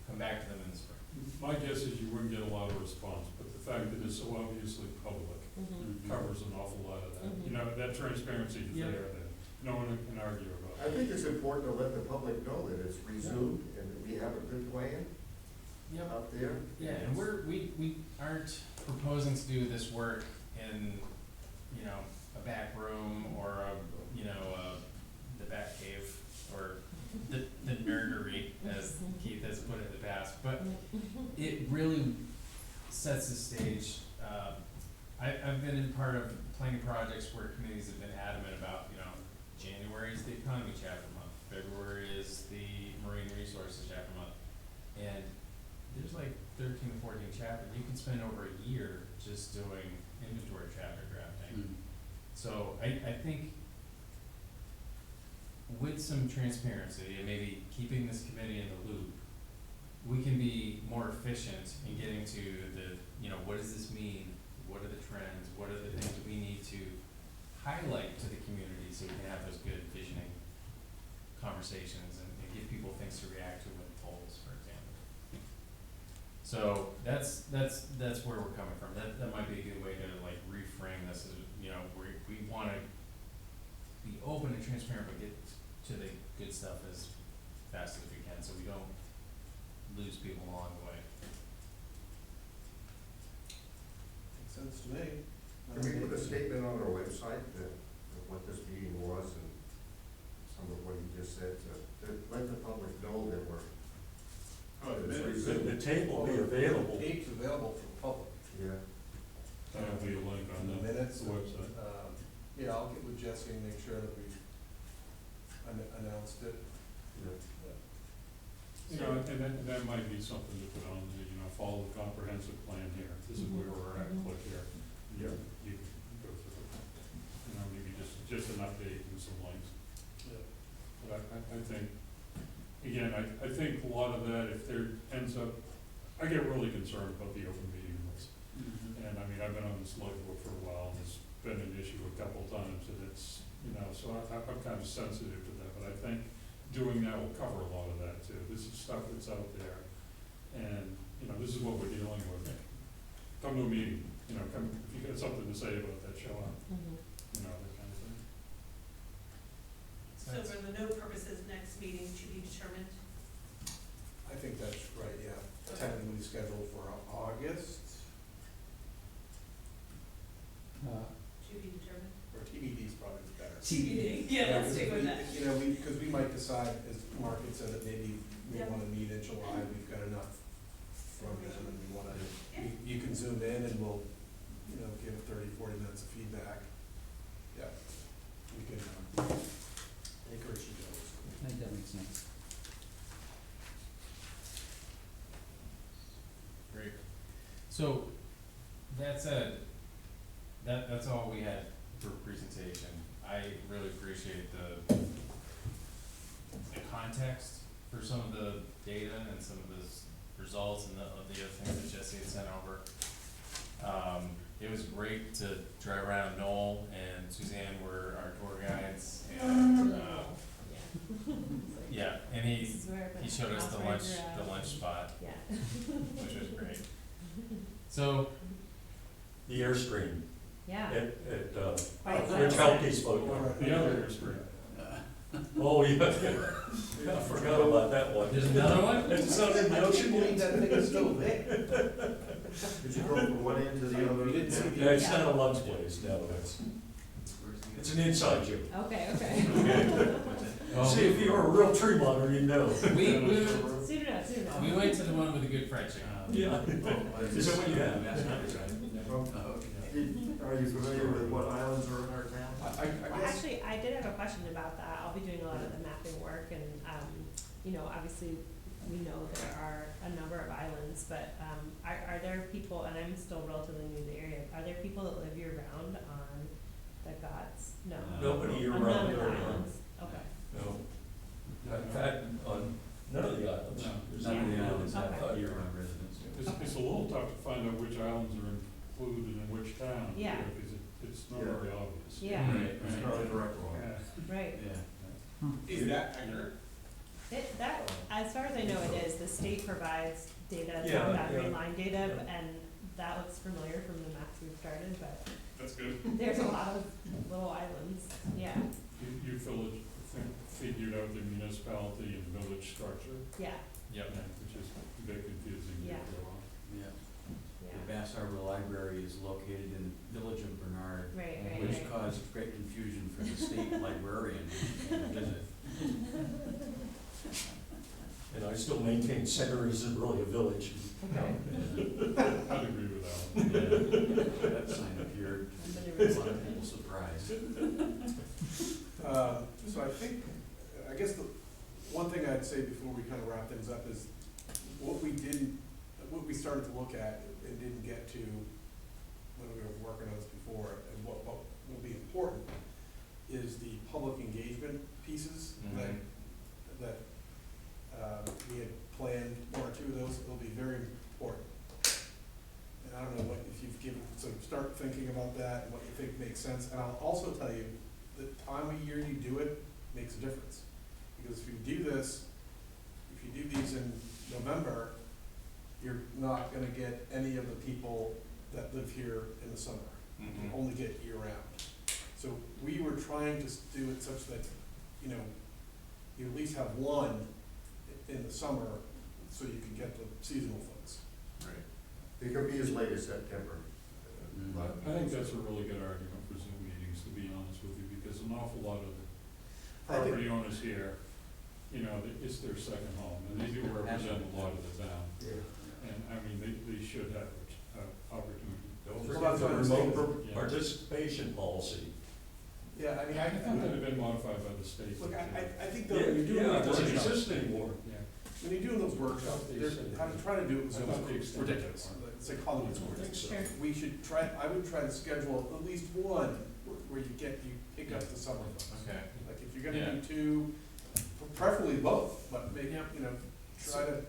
come back to them in the spring. My guess is you wouldn't get a lot of response, but the fact that it's so obviously public Mhm. covers an awful lot of that. Mhm. You know, that transparency is Yeah. there, then no one can argue about I it. think it's important to let the public know that it's resumed and that we have a good plan Yep. out there. Yeah, and we aren't proposing to do this work in, you know, a back room or the back cave or the nerdery, as Keith has put it in the past, but it really sets the stage. I've been in part of planning projects where committees have been adamant about, you know, January is the economy chapter month, February is the marine resources chapter month, and there's like 13 to 14 chapters. You can spend over a year just doing inventory chapter drafting. Mm. So I think with some transparency and maybe keeping this committee in the loop, we can be more efficient in getting to the, you know, what does this mean? What are the trends? What are the things that we need to highlight to the community so we can have those good visioning conversations and give people things to react to with polls, for example. So that's where we're coming from. That might be a good way to like reframe this as, you know, we wanna be open and transparent, but get to the good stuff as fast as we can, so we don't lose people along the way. Makes sense to me. Can we put a statement on our website that, of what this meeting was and some of what you just said, to let the public know that we're, Oh, the it's minutes. resumed. The tape will be available. Tape's available for the public. Yeah. That'll be a link on The the minutes. website. Yeah, I'll get with Jesse and make sure that we announced it. Yeah. You know, and that might be something to put on, you know, follow the comprehensive plan here, this is where we're at, click here. Yeah. You can go through it. You know, maybe just an update and some links. But I think, again, I think a lot of that, if there ends up, I get really concerned about the open meeting rules. And I mean, I've been on this select board for a while, and it's been an issue a couple times, and it's, you know, so I'm kind of sensitive to that, but I think doing that will cover a lot of that too. This is stuff that's out there, and, you know, this is what we're dealing with. Come to a meeting, you know, come, if you got something to say about that, show up, you know, that kind of thing. So for the no purposes, next meeting to be determined. I think that's right, yeah. Tentatively scheduled for August, To be determined. or TBD is probably better. TBD, yeah, let's stick with that. You know, because we might decide, as Mark had said, that maybe we Yep. wanna meet in July, we've got enough from them, and we wanna, you can zoom in and we'll, you know, give 30-40 minutes of feedback. Yeah, we can, encourage you guys. I think that makes sense. Great. So, that said, that's all we had for presentation. I really appreciate the context for some of the data and some of the results and the other things that Jesse had sent over. It was great to drive around. Noel and Suzanne were our tour guides, and, yeah, and he showed us the lunch spot, Yeah. which was great. So, The Airstream Yeah. at, Quite Rich Helke spoke on. The other Airstream. Oh, yeah, yeah, I forgot about that one. there's another one? It's not in the ocean Believe yet? that thing is still there. Did you go from one end to the other? You didn't see the. Yeah, it's not a lunch place, no, it's an inside joke. Okay, okay. Well, See, if you were a real Tremonter, you'd know. Soon enough, soon enough. we went to the one with the good fried chicken. Yeah. Is that what you have? Are you familiar with what islands are in our town? I Well, guess, actually, I did have a question about that. I'll be doing a lot of the mapping work and, you know, obviously, we know there are a number of islands, but, are there people, and I'm still relatively new to the area, are there people that live year round on the Ghats? No. Nobody year On round none of the there, no. islands? Okay. No. In fact, on none of the islands. No. There's None of the islands have Okay. year-round residents. It's a little tough to find out which islands are included in which town. Yeah. Because it's not Yeah. very obvious. Yeah, It's not a direct one. Yeah. right. Yeah. Is that accurate? That, as far as I know, it is. The state provides data, Yeah, some boundary yeah. line data, Yeah. and that looks familiar from the maps we've started, but That's good. there's a lot of little islands, yeah, You figured out the municipality and village structure, yeah, Yep. which is a bit confusing. Yeah. Yeah. yeah. The Bass Harbor Library is located in the village of Bernard, Right, right, which right. caused great confusion for the state librarian who came to visit. And I still maintain Center isn't really a village. Okay. I'd agree with that one. Yeah, that sign appeared, I'm gonna a read lot of it. people surprised. so I guess the one thing I'd say before we kind of wrap things up is what we started to look at and didn't get to when we were working on this before, and what will be important is the public engagement pieces that we had planned, one or two of those, will be very important. And I don't know what, if you've given, so start thinking about that and what you think makes sense, and I'll also tell you, the time of year you do it makes a difference. Because if you do this, if you do these in November, you're not gonna get any of the people that live here in the summer. You can only get year round. So we were trying to do it such that, you know, you at least have one in the summer, so you can get the seasonal folks. Right. It could be as late as September. Mhm. I think that's a really good argument for Zoom meetings, to be honest with you, because an awful lot of the I think- property owners here, you know, it's their second home, and they do represent a lot of the town. Yeah. And, I mean, they should have, opportunity. Don't Well, forget that's the what I'm saying. remote participation policy. Yeah, I mean, I thought that had been modified by the state. look, I think Yeah, that when you're doing yeah, it those doesn't workshops, exist anymore. Yeah. when you're doing those workshops, trying to do it with I Zoom thought they is extended ridiculous. that one. It's like Hollywood I think sports. so. Sure. We should I would try to schedule at least one where you pick up the summer folks. Okay. Like if you're gonna do two, preferably both, but maybe, you know, try to,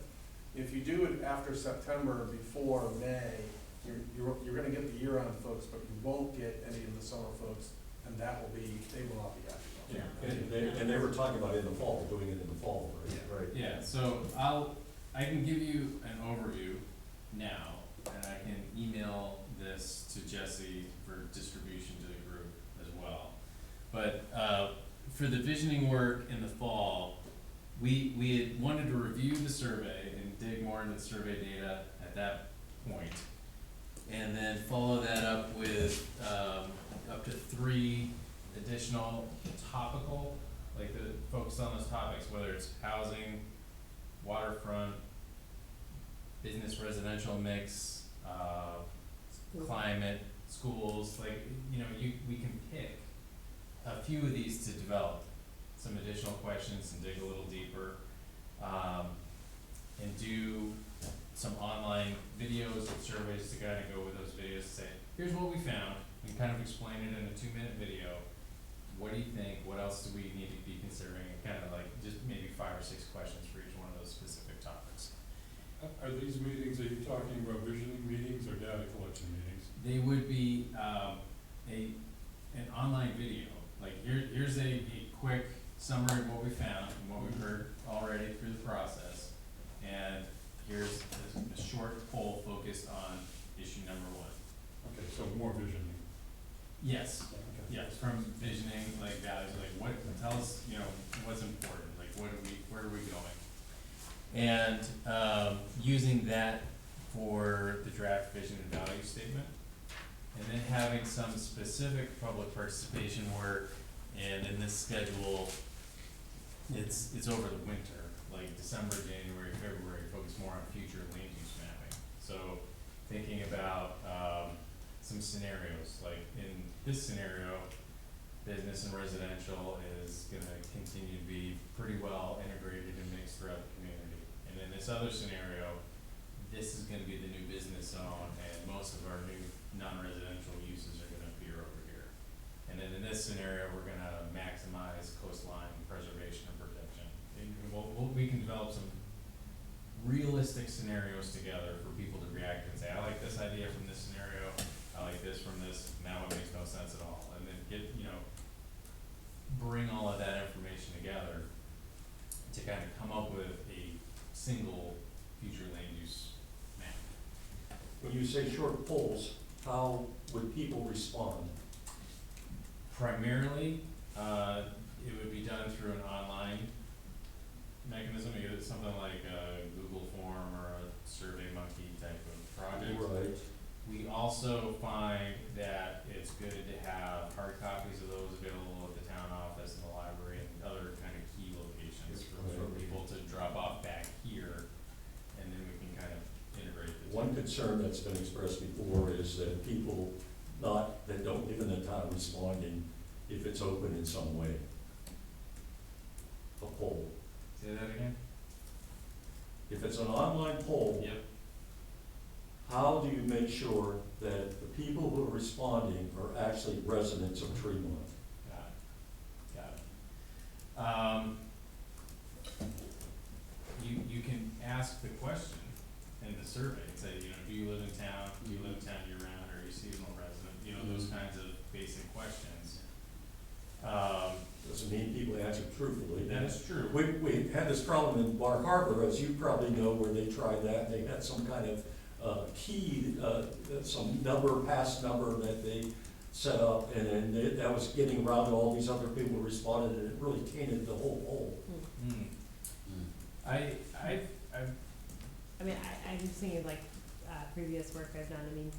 if you do it after September, before May, you're gonna get the year-round folks, but you won't get any of the summer folks, and that will be, they will not be happy about it. And they were talking about in the fall, doing it in the fall, right? Right. Yeah, so I can give you an overview now, and I can email this to Jesse for distribution to the group as well. But, for the visioning work in the fall, we had wanted to review the survey and dig more into the survey data at that point. And then follow that up with, up to 3 additional topical, like the focus on those topics, whether it's housing, waterfront, business residential mix, climate, schools, like, you know, we can pick a few of these to develop some additional questions and dig a little deeper, and do some online videos and surveys to kind of go with those videos to say, here's what we found, and kind of explain it in a 2-minute video. What do you think? What else do we need to be considering? And kind of like just maybe 5 or 6 questions for each one of those specific topics. Are these meetings, are you talking about visioning meetings or data collection meetings? They would be an online video. Like here's a quick summary of what we found and what we've heard already through the process. And here's a short poll focused on issue number 1. Okay, so more visioning. Yes. Okay. Yes, from visioning, like values, like what, tell us, you know, what's important, like where are we going? And, using that for the draft vision and value statement. And then having some specific public participation work, and in this schedule, it's over the winter, like December, January, February, focus more on future land use mapping. So thinking about, some scenarios, like in this scenario, business and residential is gonna continue to be pretty well integrated and mixed throughout the community. And in this other scenario, this is gonna be the new business zone, and most of our new non-residential uses are gonna appear over here. And then in this scenario, we're gonna maximize coastline preservation and protection. And we can develop some realistic scenarios together for people to react and say, I like this idea from this scenario, I like this from this, now it makes no sense at all. And then bring all of that information together to kind of come up with a single future land use map. When you say short polls, how would people respond? Primarily, it would be done through an online mechanism, either something like a Google form or a SurveyMonkey type of project. Right. We also find that it's good to have hard copies of those available at the town office and the library and other kind of key locations for people to drop off back here, and then we can kind of integrate the two. One concern that's been expressed before is that people that don't live in the town responding if it's open in some way. A poll. Say that again? If it's an online poll, Yep. how do you make sure that the people who are responding are actually residents of Tremont? Got it. You can ask the question in the survey and say, you know, do you live in town? Do you live in town year round? Are you a seasonal resident? You know, those kinds of basic questions. Doesn't mean people answer truthfully. That is true. We had this problem in Bar Harbor, as you probably know, where they tried that. They had some kind of key, some pass number that they set up, and then that was getting around to all these other people who responded, and it really tainted the whole poll. I mean, I'm just thinking of like, previous work I've done, I mean,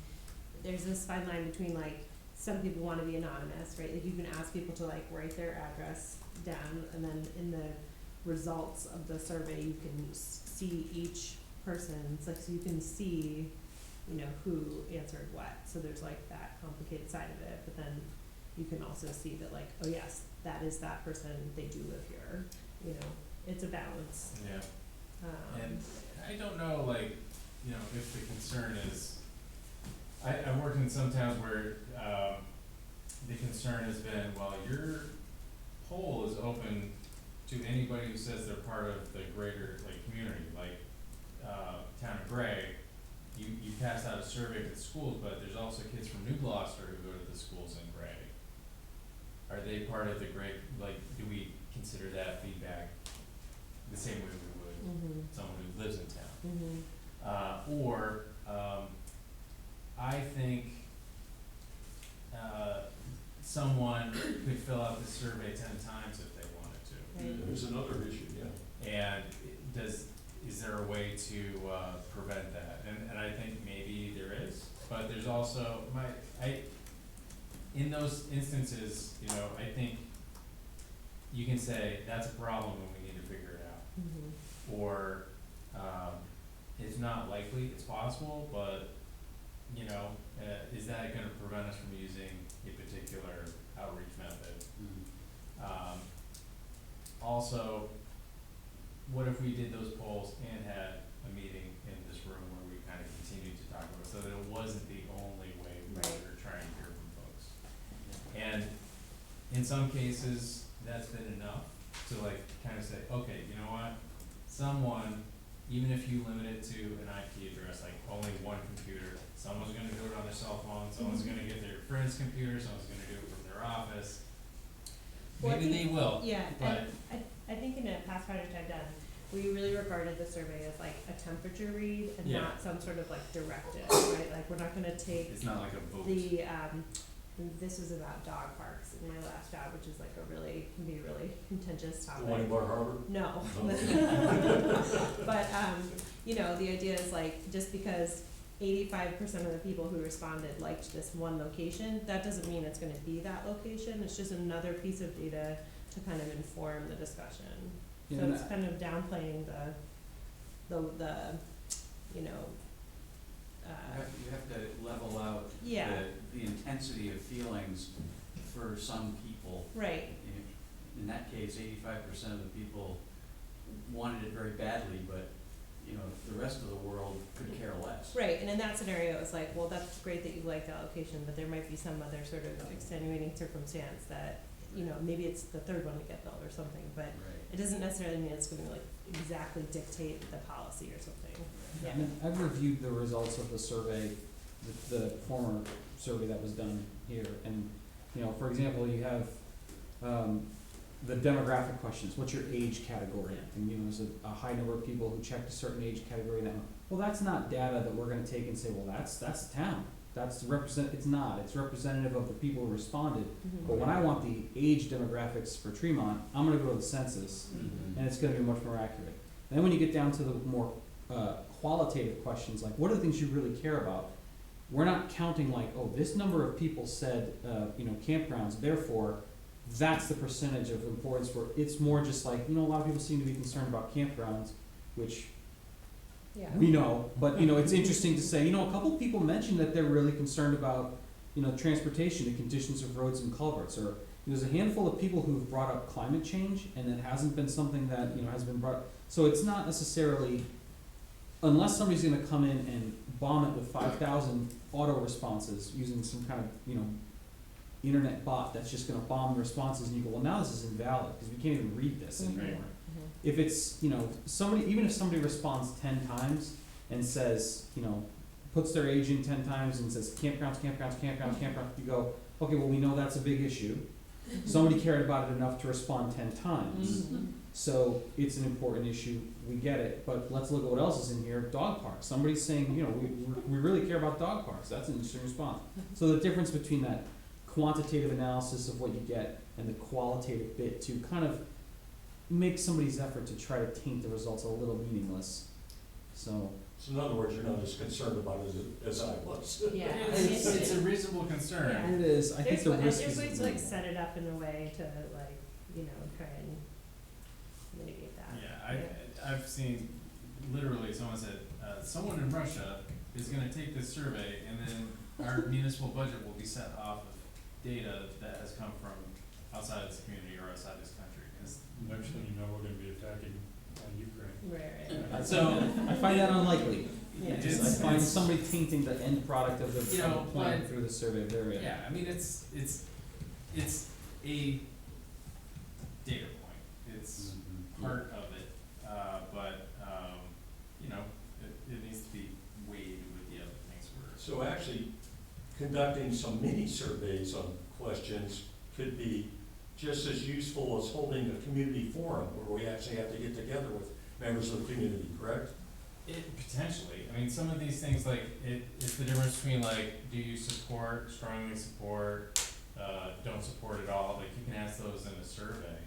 there's this fine line between like, some people wanna be anonymous, right? Like you can ask people to like write their address down, and then in the results of the survey, you can see each person's, like, so you can see, you know, who answered what. So there's like that complicated side of it, but then you can also see that like, oh yes, that is that person, they do live here, you know, it's a balance. Yeah. And I don't know, like, you know, if the concern is, I worked in some towns where, the concern has been, well, your poll is open to anybody who says they're part of the greater, like, community, like, Town of Gray, you pass out a survey to the schools, but there's also kids from New Gloucester who go to the schools in Gray. Are they part of the Gray, like, do we consider that feedback the same way we would someone who lives in town? Or, I think, someone could fill out the survey 10 times if they wanted to. Right. There's another issue, yeah. And is there a way to, prevent that? And I think maybe there is, but there's also, in those instances, you know, I think you can say, that's a problem and we need to figure it out. Or, it's not likely, it's possible, but, you know, is that gonna prevent us from using a particular outreach method? Also, what if we did those polls and had a meeting in this room where we kind of continued to talk about it, so that it wasn't the only way we were trying to hear from folks? And in some cases, that's been enough to like kind of say, okay, you know what? Someone, even if you limit it to an IP address, like only one computer, someone's gonna do it on their cell phone, someone's gonna get their friend's computer, someone's gonna do it from their office. Well, I Maybe think- they will, Yeah, but and I think in a past project I've done, we really regarded the survey as like a temperature read and Yeah. not some sort of like directive, right? Like, we're not gonna take it's not like a vote. the, this was about dog parks in my last job, which is like can be a really contentious The topic. one in Bar Harbor? No. But, you know, the idea is like, just because 85% of the people who responded liked this one location, that doesn't mean it's gonna be that location, it's just another piece of data to kind of inform the discussion. Yeah, So and it's kind of downplaying the, you know, You have to level out yeah, the intensity of feelings for some people. right, In that case, 85% of the people wanted it very badly, but, you know, the rest of the world could care less. right, and in that scenario, it's like, well, that's great that you like that location, but there might be some other sort of extenuating circumstance that, you know, maybe it's the third one to get built or something, but Right. it doesn't necessarily mean it's gonna like exactly dictate the policy or something, yeah. And I've reviewed the results of the survey, the former survey that was done here, and, you know, for example, you have, the demographic questions, what's your age category? And, you know, there's a high number of people who checked a certain age category, that, well, that's not data that we're gonna take and say, well, that's the town. It's it's representative of the people who responded, but when I want the age demographics for Tremont, I'm gonna go to the census, and it's gonna be much more accurate. And then when you get down to the more, qualitative questions, like what are the things you really care about? We're not counting like, oh, this number of people said, you know, campgrounds, therefore, that's the percentage of importance for, it's more just like, you know, a lot of people seem to be concerned about campgrounds, which Yeah. we know, but, you know, it's interesting to say, you know, a couple people mentioned that they're really concerned about, you know, transportation, the conditions of roads and culverts, or there's a handful of people who've brought up climate change, and it hasn't been something that, you know, has been brought, so it's not necessarily, unless somebody's gonna come in and bomb it with 5,000 auto responses using some kind of, you know, internet bot that's just gonna bomb the responses, and you go, well, now this is invalid, because we can't even read this anymore. If it's, you know, even if somebody responds 10 times and says, you know, puts their age in 10 times and says campgrounds, you go, okay, well, we know that's a big issue. Somebody cared about it enough to respond 10 times. So it's an important issue, we get it, but let's look at what else is in here, dog parks. Somebody's saying, you know, we really care about dog parks, that's an interesting response. So the difference between that quantitative analysis of what you get and the qualitative bit to kind of make somebody's effort to try to taint the results a little meaningless, so. So in other words, you're not as concerned about it as I was. Yeah. It's a reasonable concern. Yeah. It is, I think the risk is. There's ways to like set it up in a way to like, you know, try and mitigate that. Yeah, I've seen, literally, someone said, someone in Russia is gonna take this survey, and then our municipal budget will be set off of data that has come from outside this community or outside this country. Next thing you know, we're gonna be attacking Ukraine. Right. So, I find that unlikely. Yeah. It's- I find somebody tainting the end product of the, You know, plan but- through the survey very. Yeah, I mean, it's a data point. it's Mhm. part of it, but, you know, it needs to be weighed with the other things we're. So actually, conducting some mini surveys on questions could be just as useful as holding a community forum where we actually have to get together with members of the community, correct? Potentially, I mean, some of these things, like, it's the difference between, like, do you support, strongly support, don't support at all, like, you can ask those in a survey.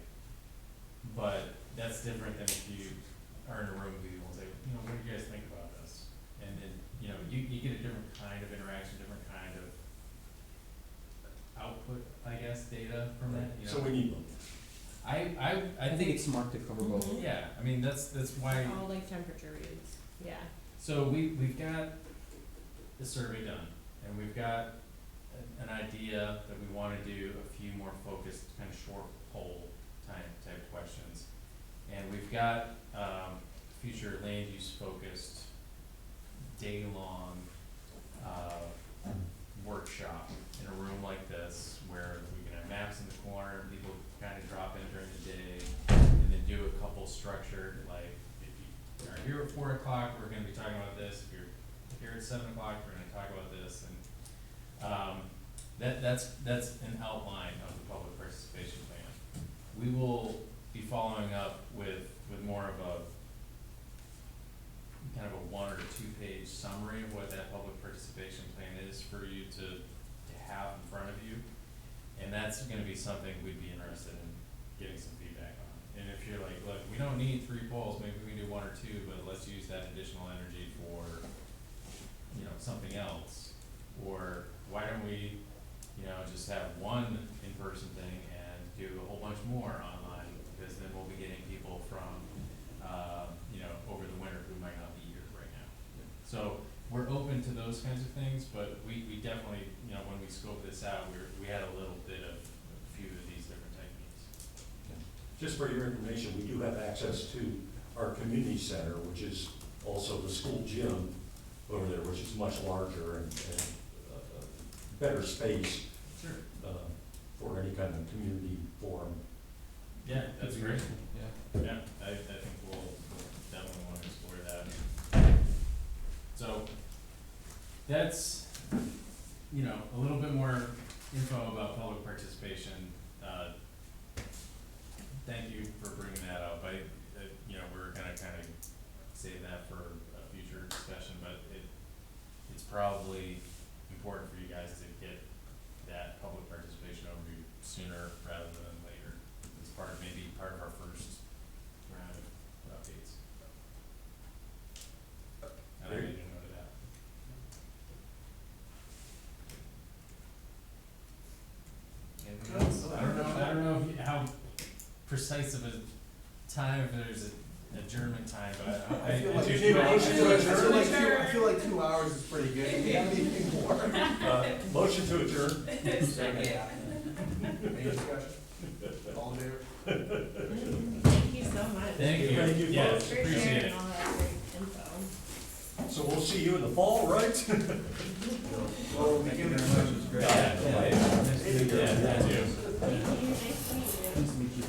But that's different than if you are in a room with people and say, you know, what do you guys think about this? And, you know, you get a different kind of interaction, different kind of output, I guess, data from that, you know. So we need them. I think it's smart to cover both. Mhm. Yeah, I mean, that's why. All like temperature reads, yeah. So we've got the survey done, and we've got an idea that we wanna do a few more focused, kind of short poll type questions. And we've got, future land use focused, day-long, workshop in a room like this, where we can have maps in the corner, and people kind of drop in during the day, and then do a couple structured, like, if you are here at 4 o'clock, we're gonna be talking about this, if you're here at 7 o'clock, we're gonna talk about this, and, that's an outline of the public participation plan. We will be following up with more of a, kind of a 1 or 2 page summary of what that public participation plan is for you to have in front of you. And that's gonna be something we'd be interested in getting some feedback on. And if you're like, look, we don't need 3 polls, maybe we can do 1 or 2, but let's use that additional energy for, you know, something else. Or why don't we, you know, just have 1 in-person thing and do a whole bunch more online, because then we'll be getting people from, you know, over the winter who might not be here right now. So we're open to those kinds of things, but we definitely, you know, when we scoped this out, we had a little bit of a few of these different techniques. Just for your information, we do have access to our community center, which is also the school gym over there, which is much larger and better space Sure. for any kind of community forum. Yeah, that's great. Yeah. Yeah, I think we'll definitely wanna explore that. So, that's, you know, a little bit more info about public participation. Thank you for bringing that up. You know, we're gonna kinda save that for a future discussion, but it's probably important for you guys to get that public participation overview sooner rather than later. It's maybe part of our first round of updates. And I made a note of that. Anything else? I don't know how precise of a time, if there's an adjournment time, but I feel like, Do you need a motion to adjourn? I feel like 2 hours is pretty good. Do you have anything more? Motion to adjourn. Any discussion? All in favor? Thank you so much. Thank you. Thank you, Yes, folks. For appreciate sharing it. all that great info. So we'll see you in the fall, right? Well, thank you very much. It's great. Yeah, yeah, Nice to meet you. yeah, thank you. Thank you, nice to meet you. Nice to meet you.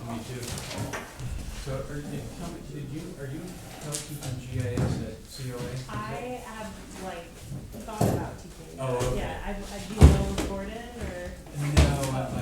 Me too. So, are you housekeeping GIS at COA? I have like thought about teaching. Oh, okay. Yeah, do you know Gordon or? No,